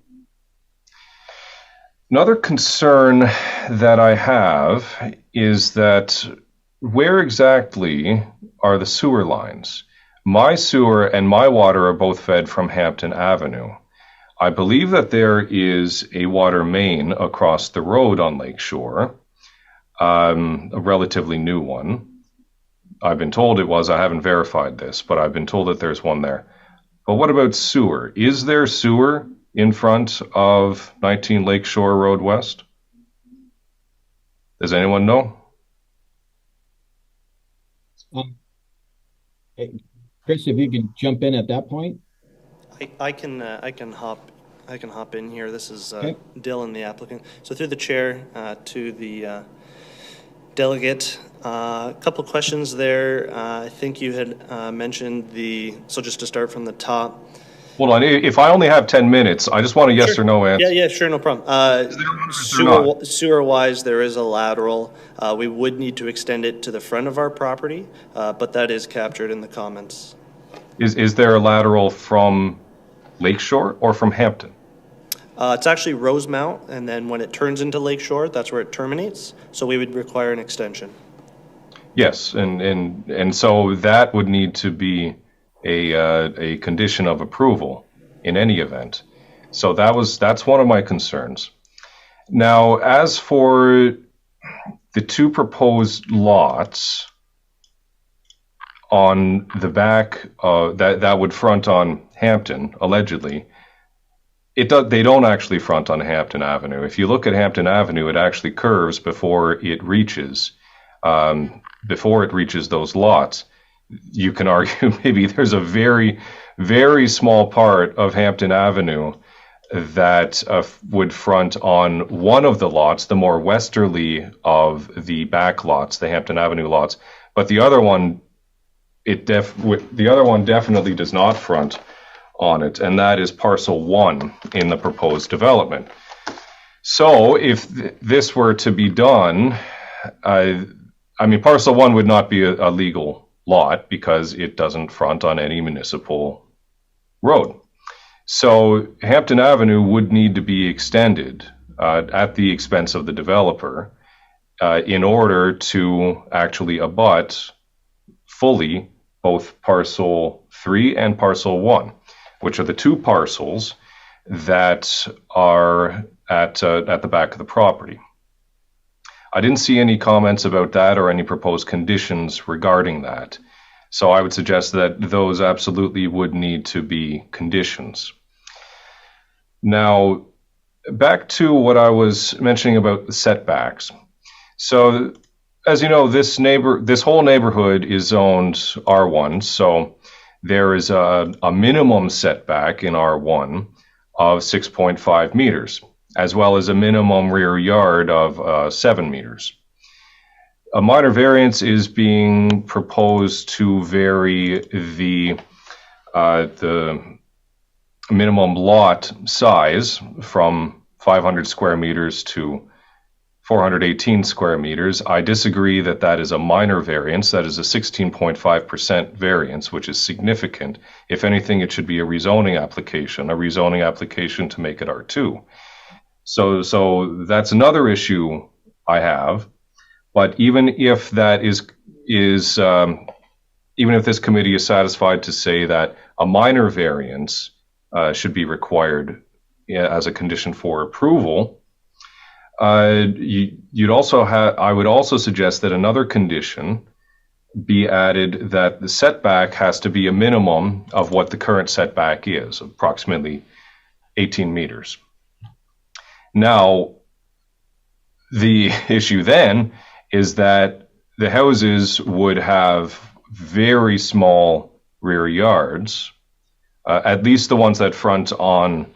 another concern that I have is that where exactly are the sewer lines? My sewer and my water are both fed from Hampton Avenue. I believe that there is a water main across the road on Lakeshore, a relatively new one. I've been told it was. I haven't verified this, but I've been told that there's one there. But what about sewer? Is there sewer in front of 19 Lakeshore Road West? Does anyone know? Hey, Chris, if you can jump in at that point. I can hop in here. This is Okay. Dylan, the applicant. So through the chair to the delegate, a couple questions there. I think you had mentioned so just to start from the top. Hold on. If I only have 10 minutes, I just want a yes or no answer. Yeah, sure, no problem. Sewer-wise, there is a lateral. We would need to extend it to the front of our property, but that is captured in the comments. Is there a lateral from Lakeshore or from Hampton? It's actually Rosemount, and then when it turns into Lakeshore, that's where it terminates. So we would require an extension. Yes, and so that would need to be a condition of approval in any event. So that's one of my concerns. Now, as for the two proposed lots on the back that would front on Hampton, allegedly, they don't actually front on Hampton Avenue. If you look at Hampton Avenue, it actually curves before it reaches those lots. You can argue maybe there's a very, very small part of Hampton Avenue that would front on one of the lots, the more westerly of the back lots, the Hampton Avenue lots, but the other one, definitely does not front on it, and that is parcel 1 in the proposed development. So if this were to be done, parcel 1 would not be a legal lot because it doesn't front on any municipal road. So Hampton Avenue would need to be extended at the expense of the developer in order to actually abut fully both parcel 3 and parcel 1, which are the two parcels that are at the back of the property. I didn't see any comments about that or any proposed conditions regarding that. So I would suggest that those absolutely would need to be conditions. Now, back to what I was mentioning about the setbacks. So, as you know, this whole neighborhood is zoned R1, so there is a minimum setback in R1 of 6.5 meters, as well as a minimum rear yard of 7 meters. A minor variance is being proposed to vary the minimum lot size from 500 square meters to 418 square meters. I disagree that that is a minor variance. That is a 16.5% variance, which is significant. If anything, it should be a rezoning application to make it R2. So that's another issue I have. But even if that even if this committee is satisfied to say that a minor variance should be required as a condition for approval, I would also suggest that another condition be added, that the setback has to be a minimum of what the current setback is, approximately 18 meters. Now, the issue then is that the houses would have very small rear yards, at least the ones that front on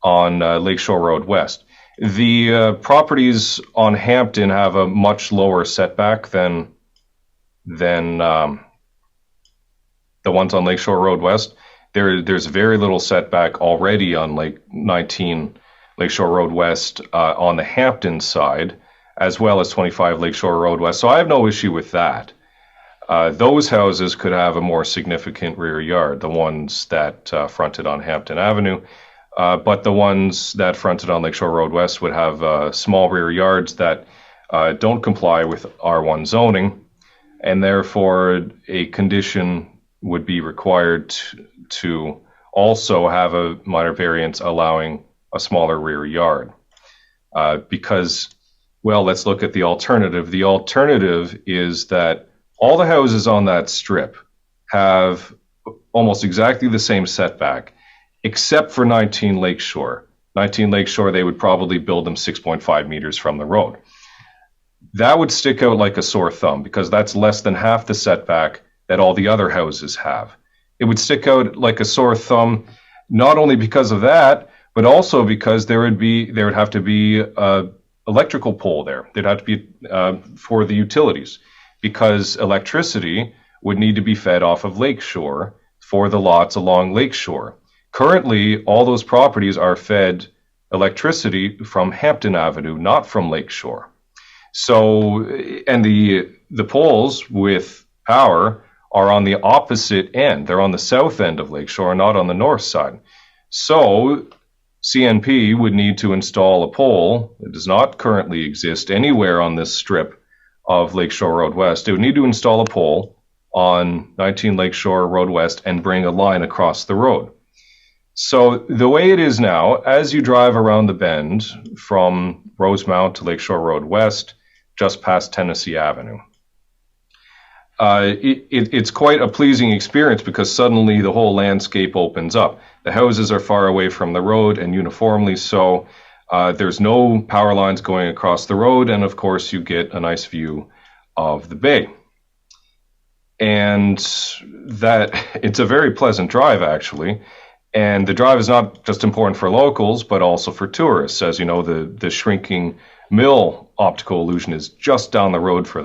Lakeshore Road West. The properties on Hampton have a much lower setback than the ones on Lakeshore Road West. There's very little setback already on 19 Lakeshore Road West on the Hampton side, as well as 25 Lakeshore Road West. So I have no issue with that. Those houses could have a more significant rear yard, the ones that fronted on Hampton Avenue. But the ones that fronted on Lakeshore Road West would have small rear yards that don't comply with R1 zoning, and therefore a condition would be required to also have a minor variance allowing a smaller rear yard. Because, well, let's look at the alternative. The alternative is that all the houses on that strip have almost exactly the same setback, except for 19 Lakeshore. 19 Lakeshore, they would probably build them 6.5 meters from the road. That would stick out like a sore thumb, because that's less than half the setback that all the other houses have. It would stick out like a sore thumb, not only because of that, but also because there would have to be an electrical pole there. There'd have to be for the utilities, because electricity would need to be fed off of Lakeshore for the lots along Lakeshore. Currently, all those properties are fed electricity from Hampton Avenue, not from Lakeshore. So, and the poles with power are on the opposite end. They're on the south end of Lakeshore, not on the north side. So, CNP would need to install a pole that does not currently exist anywhere on this strip of Lakeshore Road West. It would need to install a pole on 19 Lakeshore Road West and bring a line across the road. So the way it is now, as you drive around the bend from Rosemount to Lakeshore Road West, just past Tennessee Avenue, it's quite a pleasing experience, because suddenly the whole landscape opens up. The houses are far away from the road, and uniformly so. There's no power lines going across the road, and of course you get a nice view of the bay. And that it's a very pleasant drive, actually. And the drive is not just important for locals, but also for tourists. As you know, the shrinking mill optical illusion is just down the road from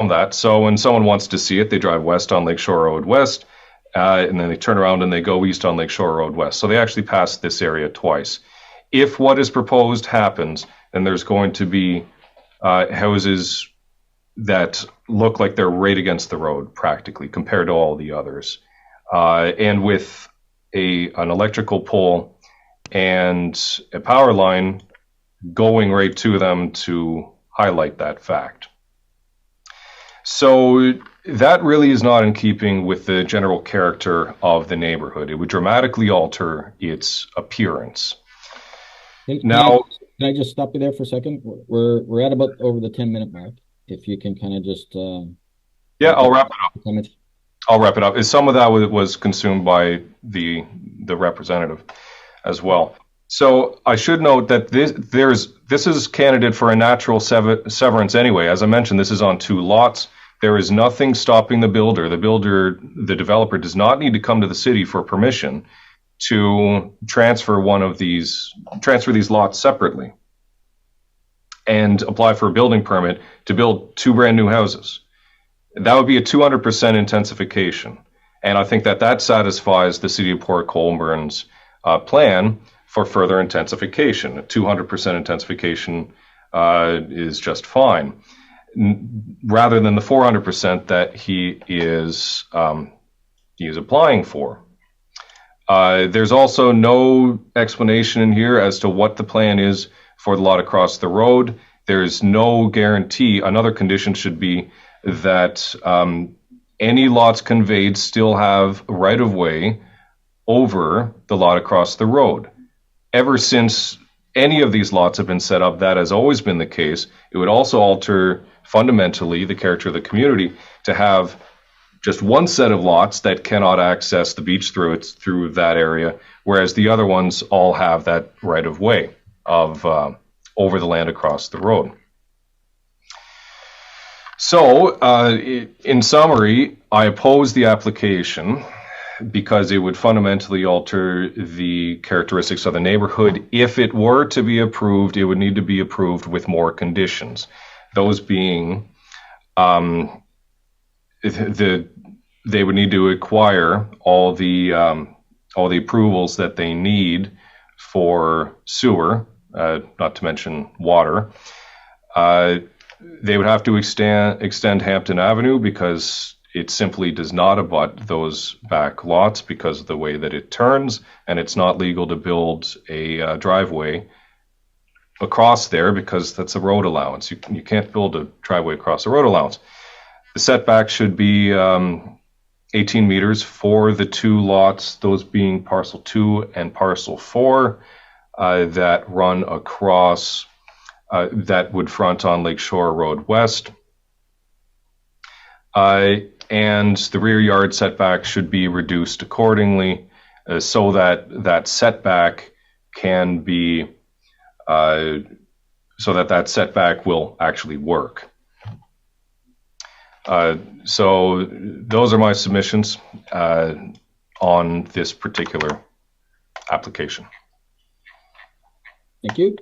that. So when someone wants to see it, they drive west on Lakeshore Road West, and then they turn around and they go east on Lakeshore Road West. So they actually pass this area twice. If what is proposed happens, then there's going to be houses that look like they're right against the road, practically, compared to all the others. And with an electrical pole and a power line going right to them to highlight that fact. So that really is not in keeping with the general character of the neighborhood. It would dramatically alter its appearance. Now, can I just stop you there for a second? We're at about over the 10-minute mark. If you can kind of just Yeah, I'll wrap it up. comment. I'll wrap it up. Some of that was consumed by the representative as well. So I should note that this is candidate for a natural severance anyway. As I mentioned, this is on 2 lots. There is nothing stopping the builder. The developer does not need to come to the city for permission to transfer these lots separately and apply for a building permit to build 2 brand new houses. That would be a 200% intensification. And I think that satisfies the city of Port Colborne's plan for further intensification. A 200% intensification is just fine, rather than the 400% that he is applying for. There's also no explanation in here as to what the plan is for the lot across the road. There's no guarantee. Another condition should be that any lots conveyed still have right of way over the lot across the road. Ever since any of these lots have been set up, that has always been the case. It would also alter fundamentally the character of the community to have just one set of lots that cannot access the beach through that area, whereas the other ones all have that right of way of over the land across the road. So, in summary, I oppose the application because it would fundamentally alter the characteristics of the neighborhood. If it were to be approved, it would need to be approved with more conditions. Those being, they would need to acquire all the approvals that they need for sewer, not to mention water. They would have to extend Hampton Avenue because it simply does not abut those back lots because of the way that it turns, and it's not legal to build a driveway across there because that's a road allowance. You can't build a driveway across a road allowance. The setback should be 18 meters for the 2 lots, those being parcel 2 and parcel 4 that run across, that would front on Lakeshore Road West. And the rear yard setback should be reduced accordingly so that setback can be, so that setback will actually work. So those are my submissions on this particular application. Thank you.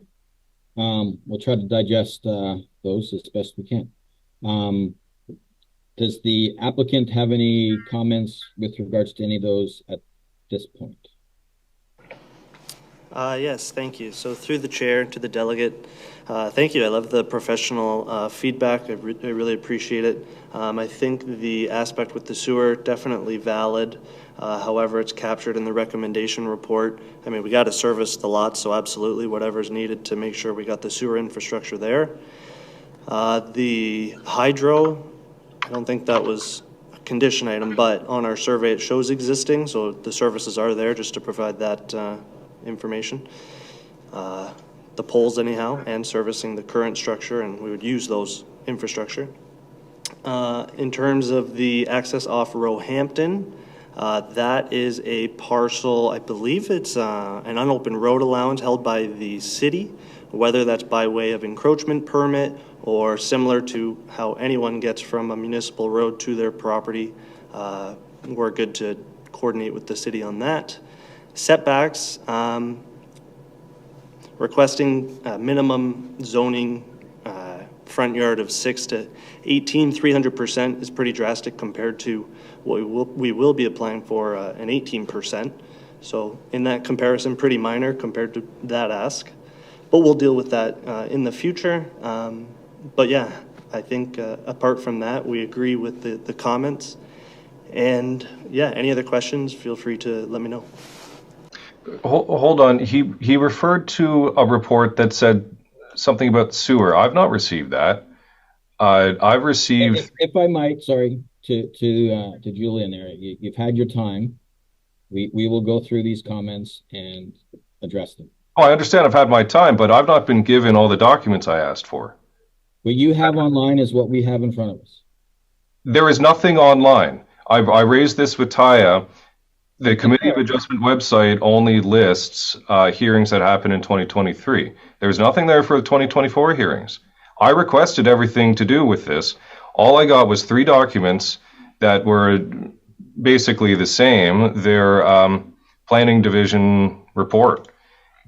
We'll try to digest those as best we can. Does the applicant have any comments with regards to any of those at this point? Yes, thank you. So through the chair to the delegate, thank you. I love the professional feedback. I really appreciate it. I think the aspect with the sewer, definitely valid. However, it's captured in the recommendation report. I mean, we got to service the lots, so absolutely whatever's needed to make sure we got the sewer infrastructure there. The hydro, I don't think that was a condition item, but on our survey it shows existing, so the services are there just to provide that information. The poles anyhow, and servicing the current structure, and we would use those infrastructure. In terms of the access off Roehampton, that is a parcel, I believe it's an unopened road allowance held by the city, whether that's by way of encroachment permit or similar to how anyone gets from a municipal road to their property. We're good to coordinate with the city on that. Setbacks, requesting minimum zoning front yard of 6 to 18, 300% is pretty drastic compared to what we will be applying for an 18%. So in that comparison, pretty minor compared to that ask. But we'll deal with that in the future. But yeah, I think apart from that, we agree with the comments. And yeah, any other questions, feel free to let me know. Hold on. He referred to a report that said something about sewer. I've not received that. I've received. If I might, sorry, to Julian there. You've had your time. We will go through these comments and address them. Oh, I understand I've had my time, but I've not been given all the documents I asked for. What you have online is what we have in front of us. There is nothing online. I raised this with Taya. The Committee of Adjustment website only lists hearings that happened in 2023. There's nothing there for the 2024 hearings. I requested everything to do with this. All I got was 3 documents that were basically the same. Their planning division report,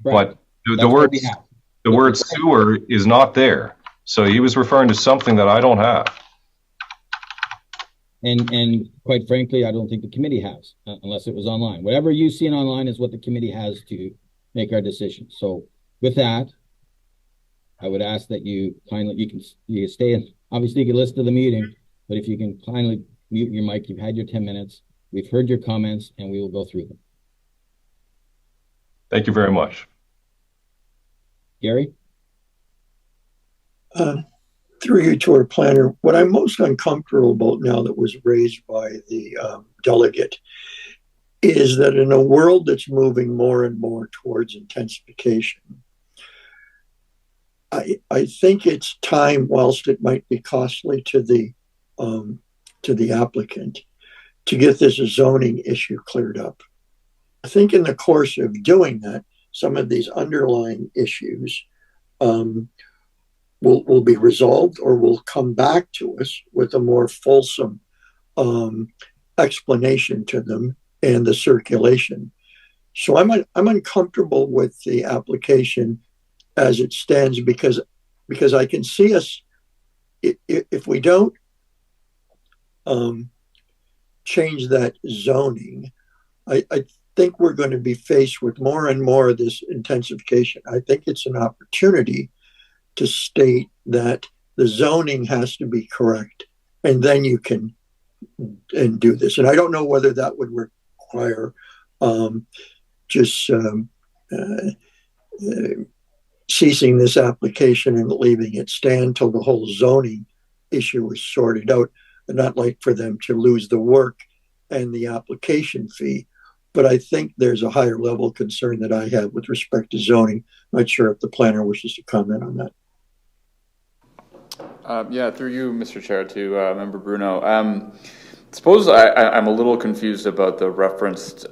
Right. but the word we have. sewer is not there. So he was referring to something that I don't have. And quite frankly, I don't think the committee has, unless it was online. Whatever you see online is what the committee has to make our decision. So with that, I would ask that you kindly, you can stay in, obviously you can listen to the meeting, but if you can kindly mute your mic, you've had your 10 minutes. We've heard your comments and we will go through them. Thank you very much. Gary? Through you to our planner, what I'm most uncomfortable about now that was raised by the delegate is that in a world that's moving more and more towards intensification, I think it's time, whilst it might be costly to the applicant, to get this zoning issue cleared up. I think in the course of doing that, some of these underlying issues will be resolved or will come back to us with a more fulsome explanation to them and the circulation. So I'm uncomfortable with the application as it stands because I can see us, if we don't change that zoning, I think we're going to be faced with more and more of this intensification. I think it's an opportunity to state that the zoning has to be correct, and then you can do this. And I don't know whether that would require ceasing this application and leaving it stand till the whole zoning issue is sorted out. And not like for them to lose the work and the application fee. But I think there's a higher level concern that I have with respect to zoning. I'm not sure if the planner wishes to comment on that. Yeah, through you, Mr. Chair, to Member Bruno. Suppose I'm a little confused about the referenced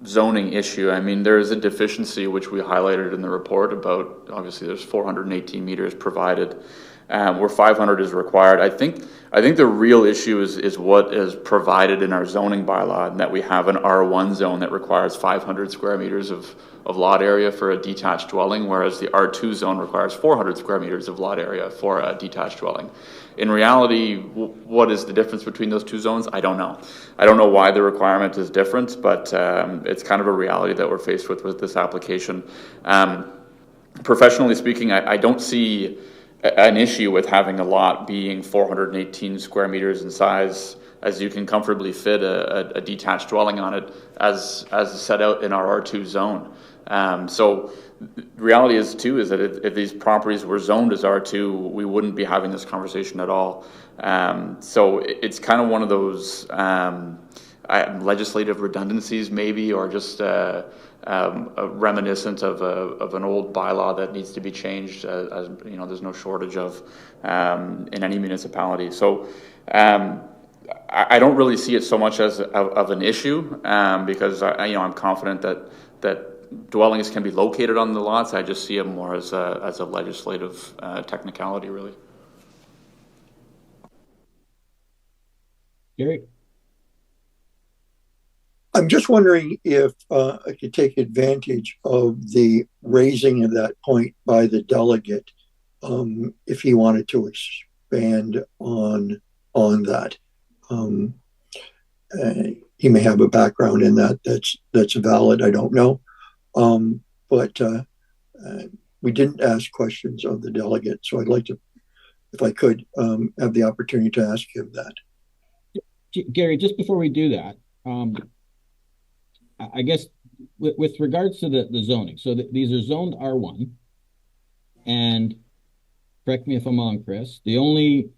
zoning issue. I mean, there is a deficiency which we highlighted in the report about, obviously there's 418 meters provided, where 500 is required. I think the real issue is what is provided in our zoning bylaw, and that we have an R1 zone that requires 500 square meters of lot area for a detached dwelling, whereas the R2 zone requires 400 square meters of lot area for a detached dwelling. In reality, what is the difference between those two zones? I don't know. I don't know why the requirement is different, but it's kind of a reality that we're faced with this application. Professionally speaking, I don't see an issue with having a lot being 418 square meters in size, as you can comfortably fit a detached dwelling on it as set out in our R2 zone. So reality is that if these properties were zoned as R2, we wouldn't be having this conversation at all. So it's kind of one of those legislative redundancies maybe, or just a reminiscent of an old bylaw that needs to be changed, as you know, there's no shortage of in any municipality. So I don't really see it so much as of an issue, because I'm confident that dwellings can be located on the lots. I just see it more as a legislative technicality, really. Gary? I'm just wondering if I could take advantage of the raising of that point by the delegate, if he wanted to expand on that. He may have a background in that's valid. I don't know, but we didn't ask questions of the delegate, so I'd like to, if I could, have the opportunity to ask him that. Gary, just before we do that, I guess with regards to the zoning, so these are zoned R1, and correct me if I'm wrong, Chris, the only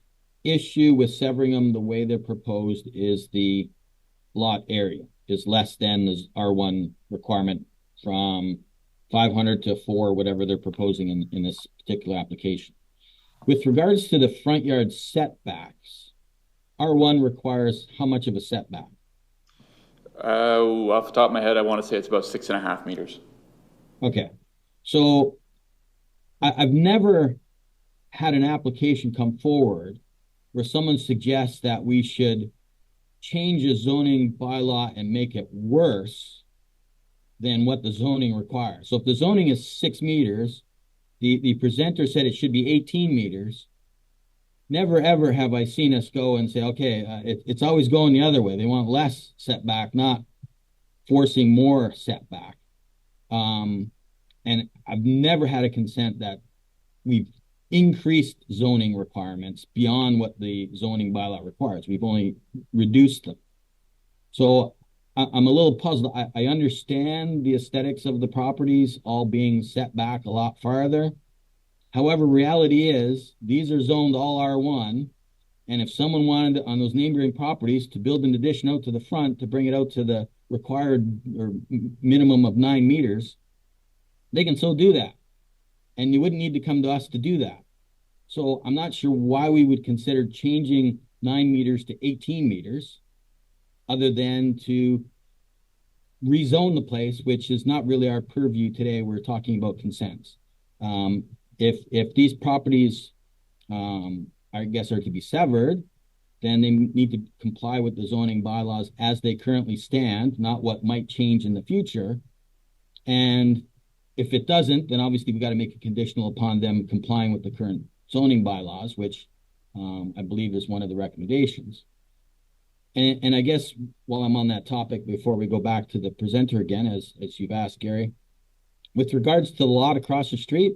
issue with severing them the way they're proposed is the lot area is less than the R1 requirement from 500 to 4, whatever they're proposing in this particular application. With regards to the front yard setbacks, R1 requires how much of a setback? Off the top of my head, I want to say it's about 6.5 meters. Okay. So I've never had an application come forward where someone suggests that we should change a zoning bylaw and make it worse than what the zoning requires. So if the zoning is 6 meters, the presenter said it should be 18 meters. Never ever have I seen us go and say, okay, it's always going the other way. They want less setback, not forcing more setback. And I've never had a consent that we've increased zoning requirements beyond what the zoning bylaw requires. We've only reduced them. So I'm a little puzzled. I understand the aesthetics of the properties all being set back a lot farther. However, reality is these are zoned all R1. And if someone wanted on those neighboring properties to build an addition out to the front to bring it out to the required or minimum of 9 meters, they can so do that. And you wouldn't need to come to us to do that. So I'm not sure why we would consider changing 9 meters to 18 meters other than to rezone the place, which is not really our purview today. We're talking about consents. If these properties, I guess, are to be severed, then they need to comply with the zoning bylaws as they currently stand, not what might change in the future. And if it doesn't, then obviously we got to make it conditional upon them complying with the current zoning bylaws, which I believe is one of the recommendations. And I guess while I'm on that topic, before we go back to the presenter again, as you've asked, Gary, with regards to the lot across the street,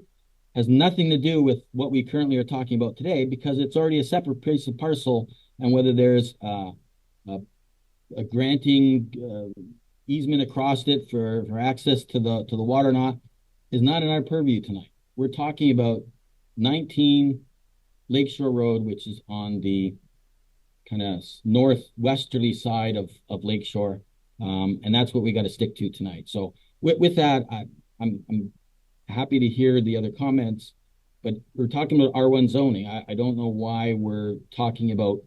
has nothing to do with what we currently are talking about today, because it's already a separate piece of parcel, and whether there's a granting easement across it for access to the water or not is not in our purview tonight. We're talking about 19 Lakeshore Road, which is on the kind of northwesterly side of Lakeshore, and that's what we got to stick to tonight. So with that, I'm happy to hear the other comments, but we're talking about R1 zoning. I don't know why we're talking about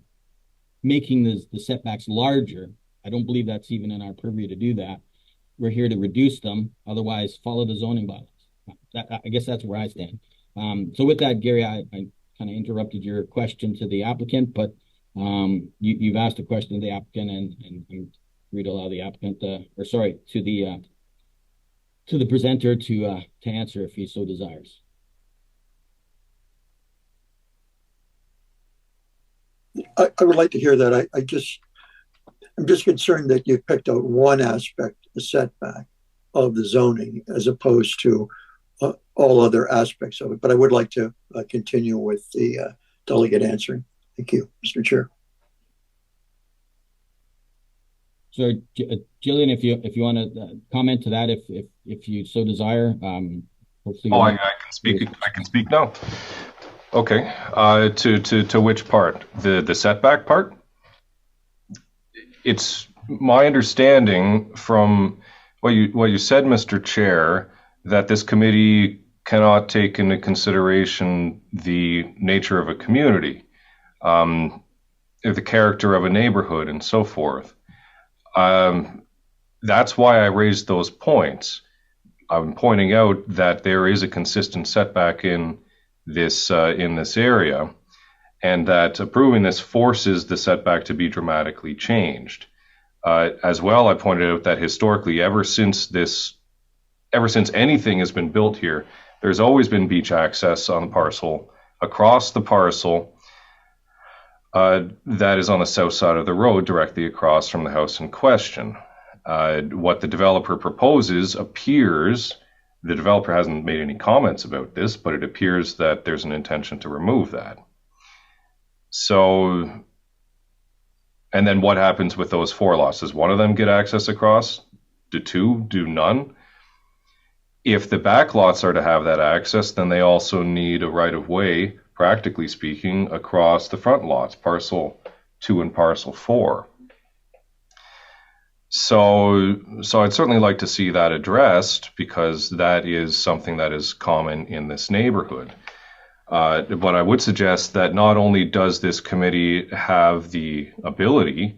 making the setbacks larger. I don't believe that's even in our purview to do that. We're here to reduce them. Otherwise, follow the zoning bylaws. I guess that's where I stand. So with that, Gary, I kind of interrupted your question to the applicant, but you've asked a question to the applicant, and I'm free to allow the applicant, to the presenter to answer if he so desires. I would like to hear that. I'm just concerned that you picked out one aspect, the setback of the zoning, as opposed to all other aspects of it. But I would like to continue with the delegate answering. Thank you, Mr. Chair. So, Jillian, if you want to comment to that, if you so desire. Hopefully I can speak. I can speak now. Okay. To which part? The setback part? It's my understanding from what you said, Mr. Chair, that this committee cannot take into consideration the nature of a community, the character of a neighborhood, and so forth. That's why I raised those points. I'm pointing out that there is a consistent setback in this area, and that approving this forces the setback to be dramatically changed. As well, I pointed out that historically, ever since anything has been built here, there's always been beach access on the parcel, across the parcel, that is on the south side of the road, directly across from the house in question. What the developer proposes appears, the developer hasn't made any comments about this, but it appears that there's an intention to remove that. So, and then what happens with those 4 lots? Does one of them get access across? Do 2? Do none? If the back lots are to have that access, then they also need a right-of-way, practically speaking, across the front lots, parcel 2 and parcel 4. So I'd certainly like to see that addressed because that is something that is common in this neighborhood. But I would suggest that not only does this committee have the ability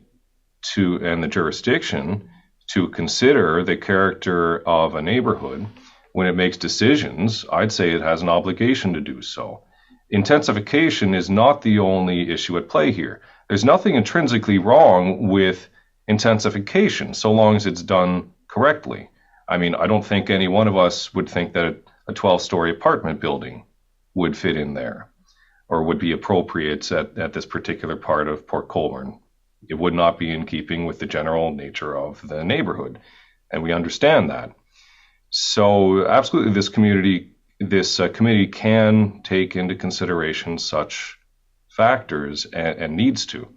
to and the jurisdiction to consider the character of a neighborhood when it makes decisions, I'd say it has an obligation to do so. Intensification is not the only issue at play here. There's nothing intrinsically wrong with intensification so long as it's done correctly. I mean, I don't think any one of us would think that a 12-story apartment building would fit in there or would be appropriate at this particular part of Port Colborne. It would not be in keeping with the general nature of the neighborhood, and we understand that. So absolutely this committee can take into consideration such factors and needs to.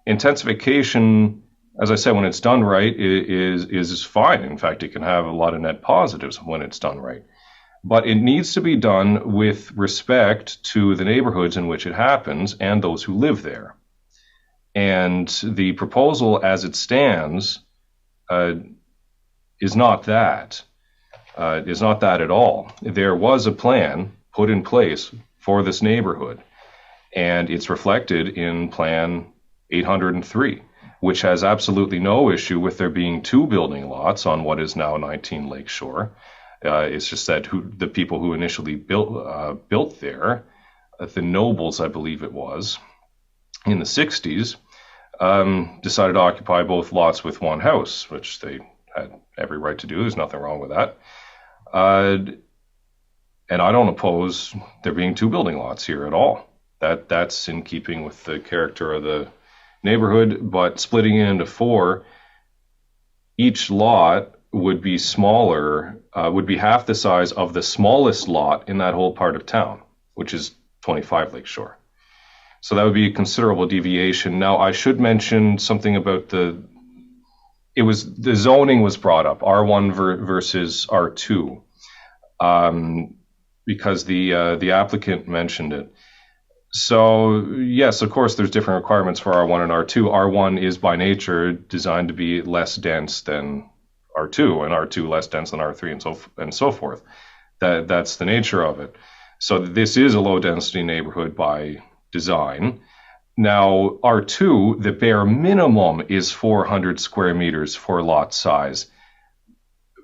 Intensification, as I said, when it's done right, is fine. In fact, it can have a lot of net positives when it's done right. But it needs to be done with respect to the neighborhoods in which it happens and those who live there. And the proposal as it stands is not that. Is not that at all. There was a plan put in place for this neighborhood, and it's reflected in Plan 803, which has absolutely no issue with there being two building lots on what is now 19 Lakeshore. It's just that the people who initially built there, the nobles, I believe it was, in the 60s, decided to occupy both lots with one house, which they had every right to do. There's nothing wrong with that. And I don't oppose there being two building lots here at all. That's in keeping with the character of the neighborhood, but splitting it into four, each lot would be smaller, would be half the size of the smallest lot in that whole part of town, which is 25 Lakeshore. So that would be a considerable deviation. Now, I should mention something about the zoning was brought up, R1 versus R2, because the applicant mentioned it. So yes, of course, there's different requirements for R1 and R2. R1 is by nature designed to be less dense than R2, and R2 less dense than R3, and so forth. That's the nature of it. So this is a low density neighborhood by design. Now, R2, the bare minimum is 400 square meters for lot size.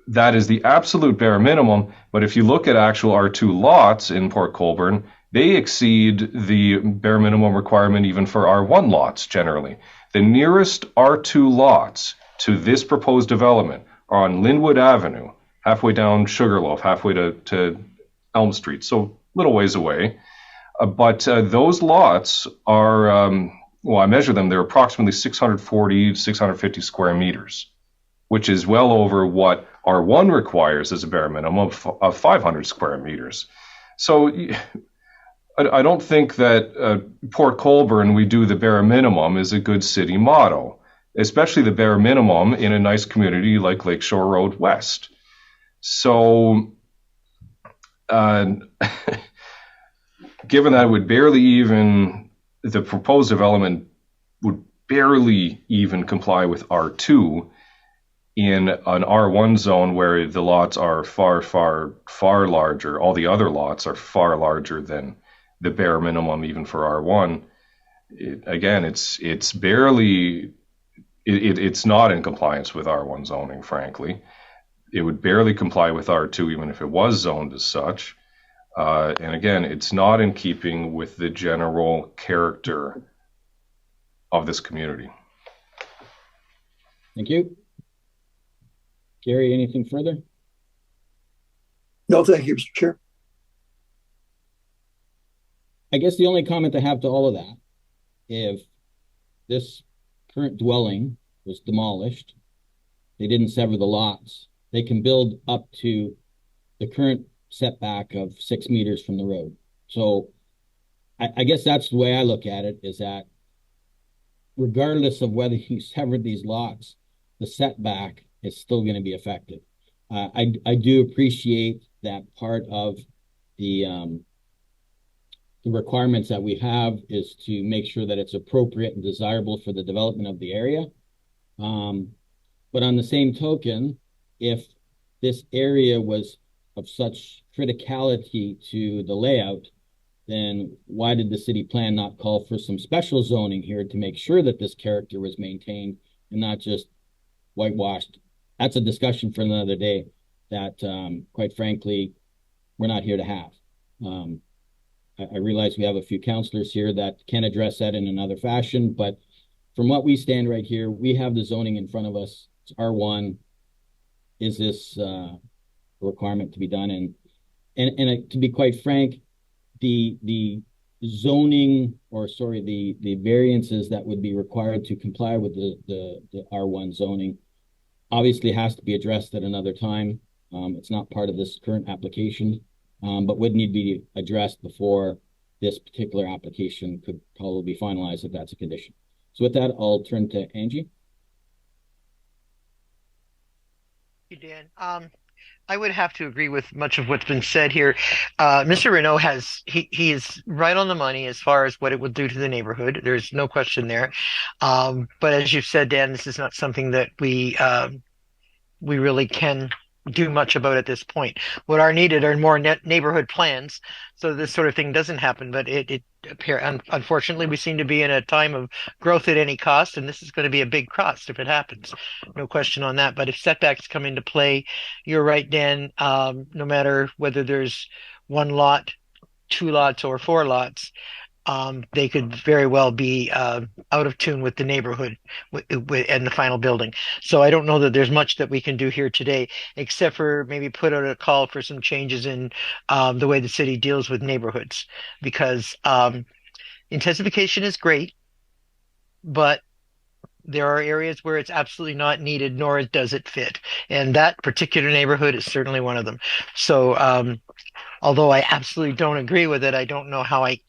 That is the absolute bare minimum, but if you look at actual R2 lots in Port Colborne, they exceed the bare minimum requirement even for R1 lots generally. The nearest R2 lots to this proposed development are on Linwood Avenue, halfway down Sugarloaf, halfway to Elm Street, so a little ways away. But those lots are, well, I measure them, they're approximately 640 to 650 square meters, which is well over what R1 requires as a bare minimum of 500 square meters. So I don't think that Port Colborne, we do the bare minimum, is a good city motto, especially the bare minimum in a nice community like Lakeshore Road West. So given that the proposed development would barely even comply with R2 in an R1 zone where the lots are far, far, far larger, all the other lots are far larger than the bare minimum even for R1. It's not in compliance with R1 zoning, frankly. It would barely comply with R2 even if it was zoned as such. And again, it's not in keeping with the general character of this community. Thank you. Gary, anything further? No, thank you, Mr. Chair. I guess the only comment I have to all of that, if this current dwelling was demolished, they didn't sever the lots, they can build up to the current setback of 6 meters from the road. So I guess that's the way I look at it, is that regardless of whether you severed these lots, the setback is still going to be affected. I do appreciate that part of the requirements that we have is to make sure that it's appropriate and desirable for the development of the area. But But on the same token, if this area was of such criticality to the layout, then why did the city plan not call for some special zoning here to make sure that this character was maintained and not just whitewashed? That's a discussion for another day that, quite frankly, we're not here to have. I realize we have a few councillors here that can address that in another fashion, but from what we stand right here, we have the zoning in front of us. It's R1. Is this a requirement to be done? And to be quite frank, the zoning, or sorry, the variances that would be required to comply with the R1 zoning obviously has to be addressed at another time. It's not part of this current application, but would need to be addressed before this particular application could probably be finalized if that's a condition. So with that, I'll turn to Angie. Thank you, Dan. I would have to agree with much of what's been said here. Mr. Renault he is right on the money as far as what it will do to the neighborhood. There's no question there. But as you said, Dan, this is not something that we really can do much about at this point. What are needed are more neighborhood plans, so this sort of thing doesn't happen. But unfortunately, we seem to be in a time of growth at any cost, and this is going to be a big cost if it happens. No question on that. But if setbacks come into play, you're right, Dan. No matter whether there's one lot, two lots, or four lots, they could very well be out of tune with the neighborhood and the final building. So I don't know that there's much that we can do here today, except for maybe put out a call for some changes in the way the city deals with neighborhoods, because intensification is great, but there are areas where it's absolutely not needed, nor does it fit. And that particular neighborhood is certainly one of them. So although I absolutely don't agree with it, I don't know how I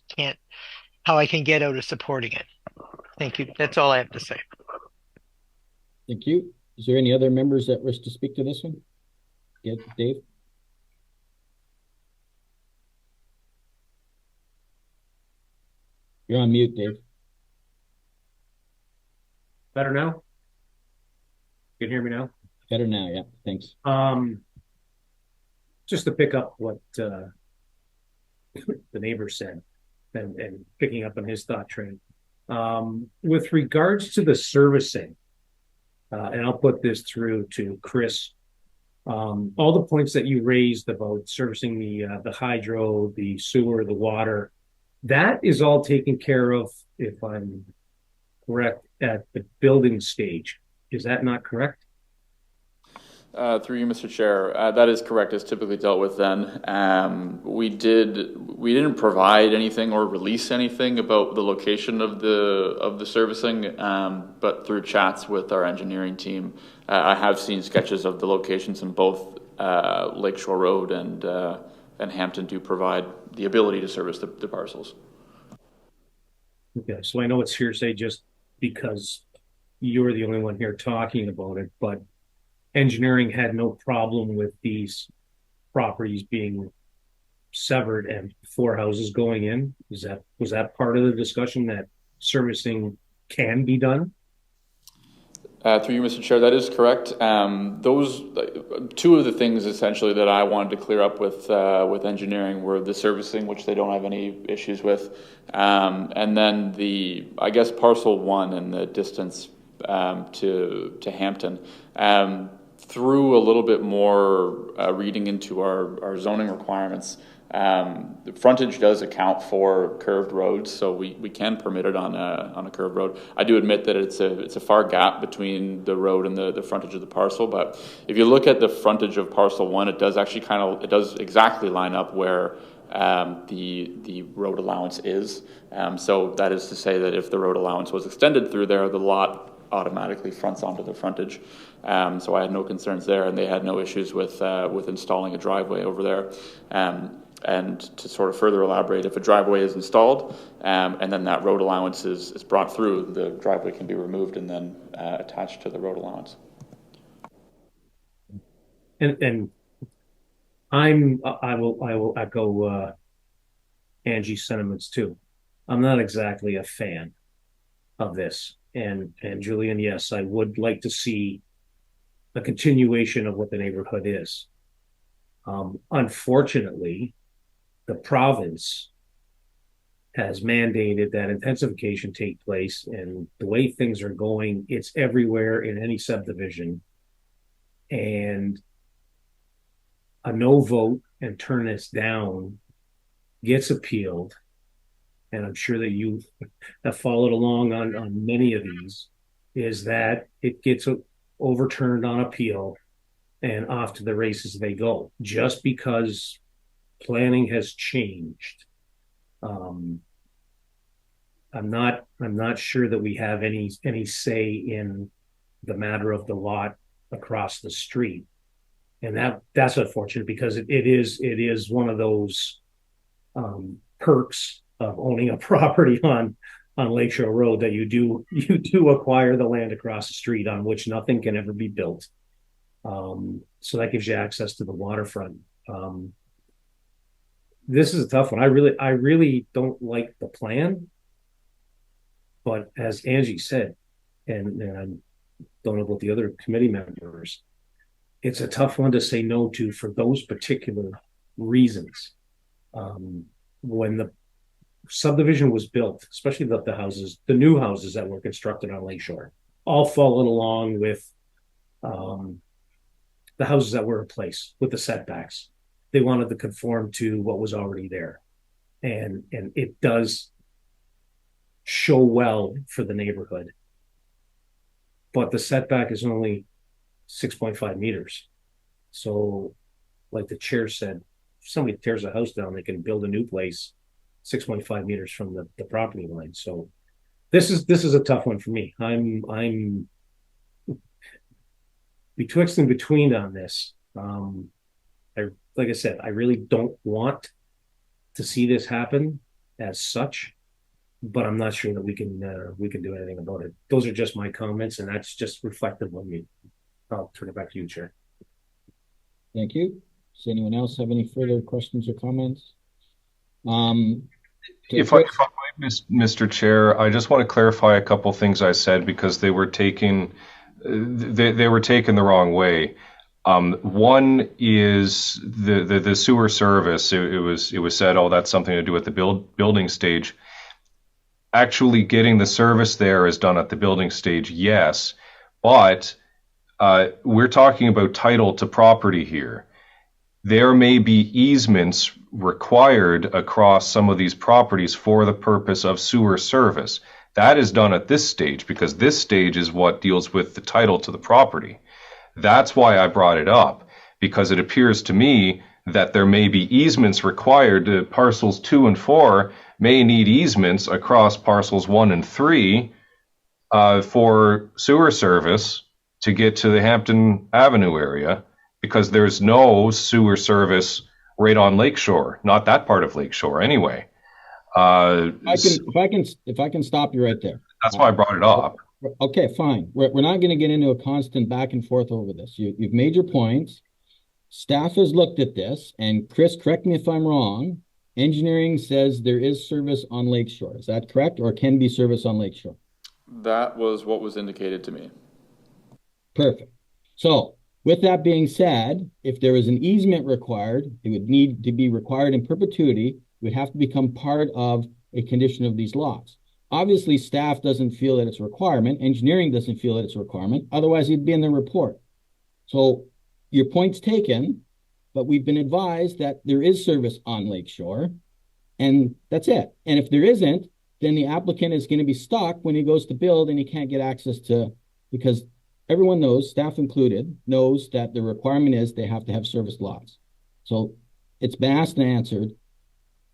can get out of supporting it. Thank you. That's all I have to say. Thank you. Is there any other members that wish to speak to this one? Yeah, Dave? You're on mute, Dave. Better now? You can hear me now? Better now, yeah. Thanks. Just to pick up what the neighbor said and picking up on his thought train. With regards to the servicing, and I'll put this through to Chris, all the points that you raised about servicing the hydro, the sewer, the water, that is all taken care of, if I'm correct, at the building stage. Is that not correct? Through you, Mr. Chair, that is correct. It's typically dealt with then. We didn't provide anything or release anything about the location of the servicing, but through chats with our engineering team, I have seen sketches of the locations in both Lakeshore Road and Hampton do provide the ability to service the parcels. Okay, so I know it's hearsay just because you're the only one here talking about it, but engineering had no problem with these properties being severed and four houses going in. Was that part of the discussion, that servicing can be done? Through you, Mr. Chair, that is correct. Those two of the things essentially that I wanted to clear up with engineering were the servicing, which they don't have any issues with, and then I guess parcel 1 and the distance to Hampton. Through a little bit more reading into our zoning requirements, the frontage does account for curved roads, so we can permit it on a curved road. I do admit that it's a far gap between the road and the frontage of the parcel, but if you look at the frontage of parcel 1, it does actually it does exactly line up where the road allowance is. So that is to say that if the road allowance was extended through there, the lot automatically fronts onto the frontage. So I had no concerns there, and they had no issues with installing a driveway over there. And to sort of further elaborate, if a driveway is installed and then that road allowance is brought through, the driveway can be removed and then attached to the road allowance. And I will echo Angie's sentiments too. I'm not exactly a fan of this. And Julian, yes, I would like to see a continuation of what the neighborhood is. Unfortunately, the province has mandated that intensification take place, and the way things are going, it's everywhere in any subdivision. And a no vote and turn this down gets appealed. And I'm sure that you have followed along on many of these, is that it gets overturned on appeal and off to the races they go, just because planning has changed. I'm not sure that we have any say in the matter of the lot across the street, and that's unfortunate, because it is one of those perks of owning a property on Lakeshore Road, that you do acquire the land across the street on which nothing can ever be built. So that gives you access to the waterfront. This is a tough one. I really don't like the plan, but as Angie said, and I don't know about the other committee members, it's a tough one to say no to for those particular reasons. When the subdivision was built, especially the houses, the new houses that were constructed on Lakeshore, all followed along with the houses that were in place with the setbacks. They wanted to conform to what was already there. And it does show well for the neighborhood. But the setback is only 6.5 meters. So, like the chair said, if somebody tears a house down, they can build a new place 6.5 meters from the property line. So this is a tough one for me. I'm betwixt and between on this. Like I said, I really don't want to see this happen as such, but I'm not sure that we can do anything about it. Those are just my comments, and that's just reflective of me. I'll turn it back to you, Chair. Thank you. Does anyone else have any further questions or comments? If I might, Mr. Chair, I just want to clarify a couple things I said, because they were taken the wrong way. One is the sewer service. It was said, oh, that's something to do with the building stage. Actually, getting the service there is done at the building stage, yes, but we're talking about title to property here. There may be easements required across some of these properties for the purpose of sewer service. That is done at this stage, because this stage is what deals with the title to the property. That's why I brought it up, because it appears to me that there may be easements required to parcels 2 and 4 may need easements across parcels 1 and 3 for sewer service to get to the Hampton Avenue area, because there's no sewer service right on Lakeshore, not that part of Lakeshore anyway. If I can stop you right there. That's why I brought it up. Okay, fine. We're not going to get into a constant back and forth over this. You've made your points. Staff has looked at this, and Chris, correct me if I'm wrong. Engineering says there is service on Lakeshore. Is that correct, or can be service on Lakeshore? That was what was indicated to me. Perfect. So, with that being said, if there is an easement required, it would need to be required in perpetuity. It would have to become part of a condition of these laws. Obviously, staff doesn't feel that it's a requirement. Engineering doesn't feel that it's a requirement. Otherwise, it'd be in the report. So your point's taken, but we've been advised that there is service on Lakeshore, and that's it. And if there isn't, then the applicant is going to be stuck when he goes to build and he can't get access to, because everyone knows, staff included, knows that the requirement is they have to have service lots. So it's been asked and answered.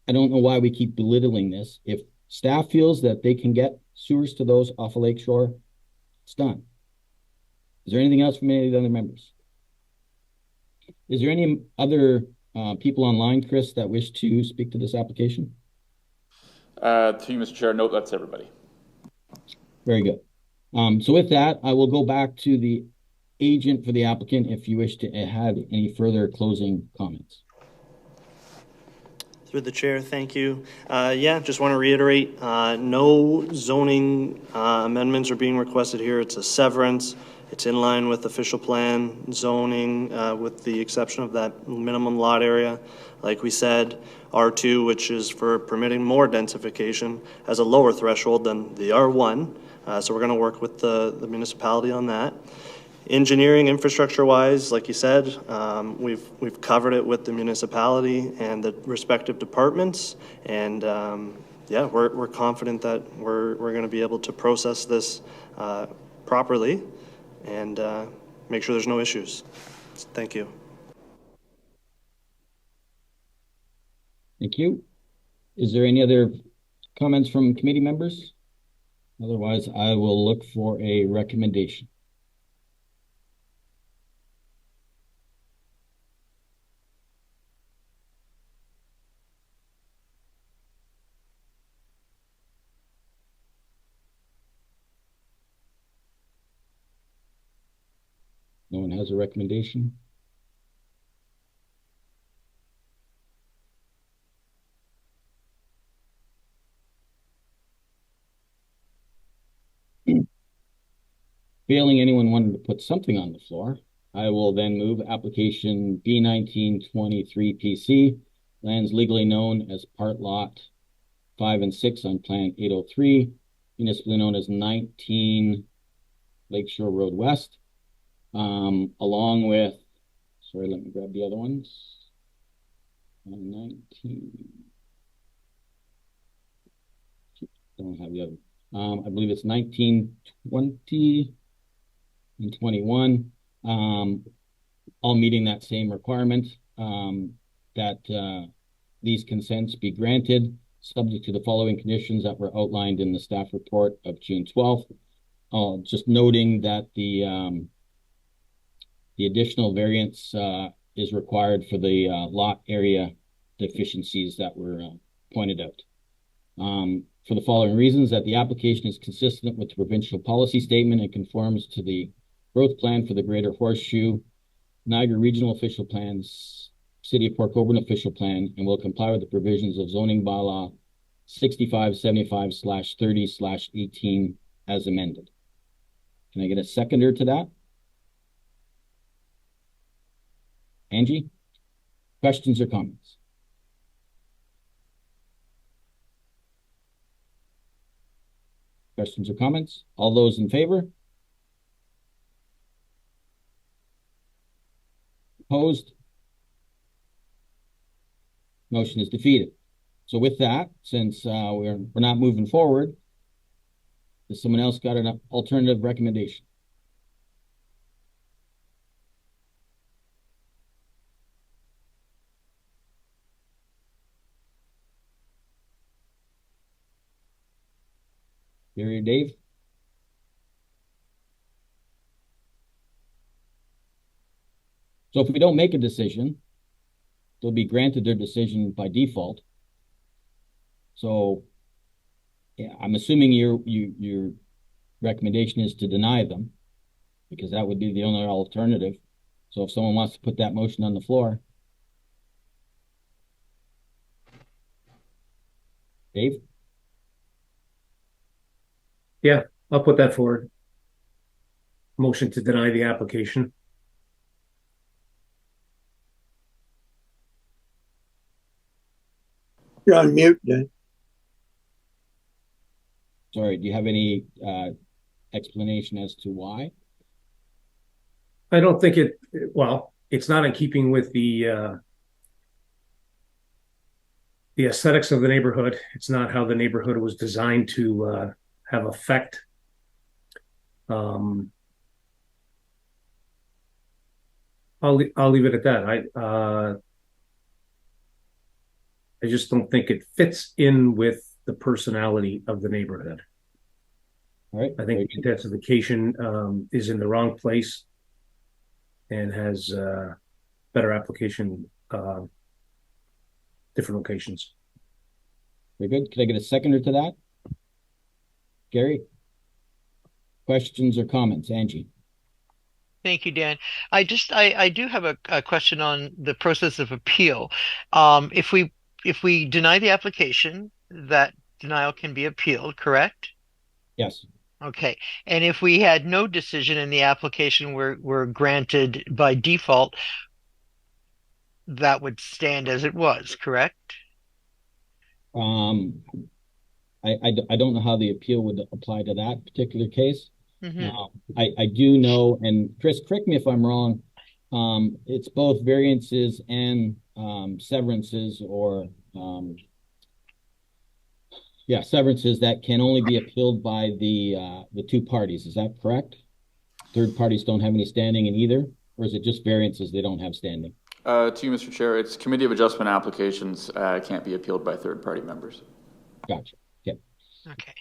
I don't know why we keep belittling this. If staff feels that they can get sewers to those off of Lakeshore, it's done. Is there anything else from any of the other members? Is there any other people online, Chris, that wish to speak to this application? To you, Mr. Chair, no, that's everybody. Very good. So with that, I will go back to the agent for the applicant if you wish to have any further closing comments. Through the chair, thank you. Yeah, just want to reiterate, no zoning amendments are being requested here. It's a severance. It's in line with official plan zoning, with the exception of that minimum lot area. Like we said, R2, which is for permitting more densification, has a lower threshold than the R1. So we're going to work with the municipality on that. Engineering infrastructure-wise, like you said, we've covered it with the municipality and the respective departments, and yeah, we're confident that we're going to be able to process this properly and make sure there's no issues. Thank you. Thank you. Is there any other comments from committee members? Otherwise, I will look for a recommendation. No one has a recommendation? Failing anyone wanting to put something on the floor, I will then move application B1923 PC, lands legally known as Part Lot 5 and 6 on Plan 803, municipally known as 19 Lakeshore Road West, along with, sorry, let me grab the other ones. 19, don't have the other. I believe it's 19, 20, and 21, all meeting that same requirement, that these consents be granted, subject to the following conditions that were outlined in the staff report of June 12th. Just noting that the additional variance is required for the lot area deficiencies that were pointed out. For the following reasons, that the application is consistent with the provincial policy statement and conforms to the growth plan for the Greater Horseshoe, Niagara Regional Official Plans, City of Port Colborne Official Plan, and will comply with the provisions of zoning bylaw 6575/30/18 as amended. Can I get a seconder to that? Angie? Questions or comments? Questions or comments? All those in favor? Opposed? Motion is defeated. So with that, since we're not moving forward, has someone else got an alternative recommendation? Gary or Dave? So if we don't make a decision, they'll be granted their decision by default. So yeah, I'm assuming your recommendation is to deny them, because that would be the only alternative. So if someone wants to put that motion on the floor. Dave? Yeah, I'll put that forward. Motion to deny the application. You're on mute, Dan. Sorry, do you have any explanation as to why? I don't think well, it's not in keeping with the aesthetics of the neighborhood. It's not how the neighborhood was designed to have effect. I'll leave it at that. I just don't think it fits in with the personality of the neighborhood. All right. I think intensification is in the wrong place and has better application, different locations. Very good. Could I get a seconder to that? Gary? Questions or comments? Angie? Thank you, Dan. I do have a question on the process of appeal. If we deny the application, that denial can be appealed, correct? Yes. Okay. And if we had no decision and the application were granted by default, that would stand as it was, correct? Um, I don't know how the appeal would apply to that particular case. Mm-hmm. I do know, and Chris, correct me if I'm wrong, it's both variances and severances or severances that can only be appealed by the two parties. Is that correct? Third parties don't have any standing in either, or is it just variances they don't have standing? To you, Mr. Chair, it's Committee of Adjustment applications can't be appealed by third-party members. Gotcha. Okay. Okay.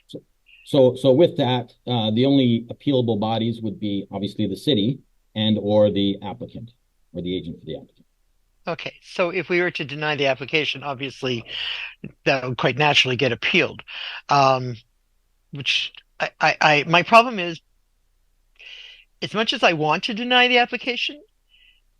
So with that, the only appealable bodies would be obviously the city and or the applicant or the agent for the applicant. Okay. So if we were to deny the application, obviously that would quite naturally get appealed. Which my problem is, as much as I want to deny the application,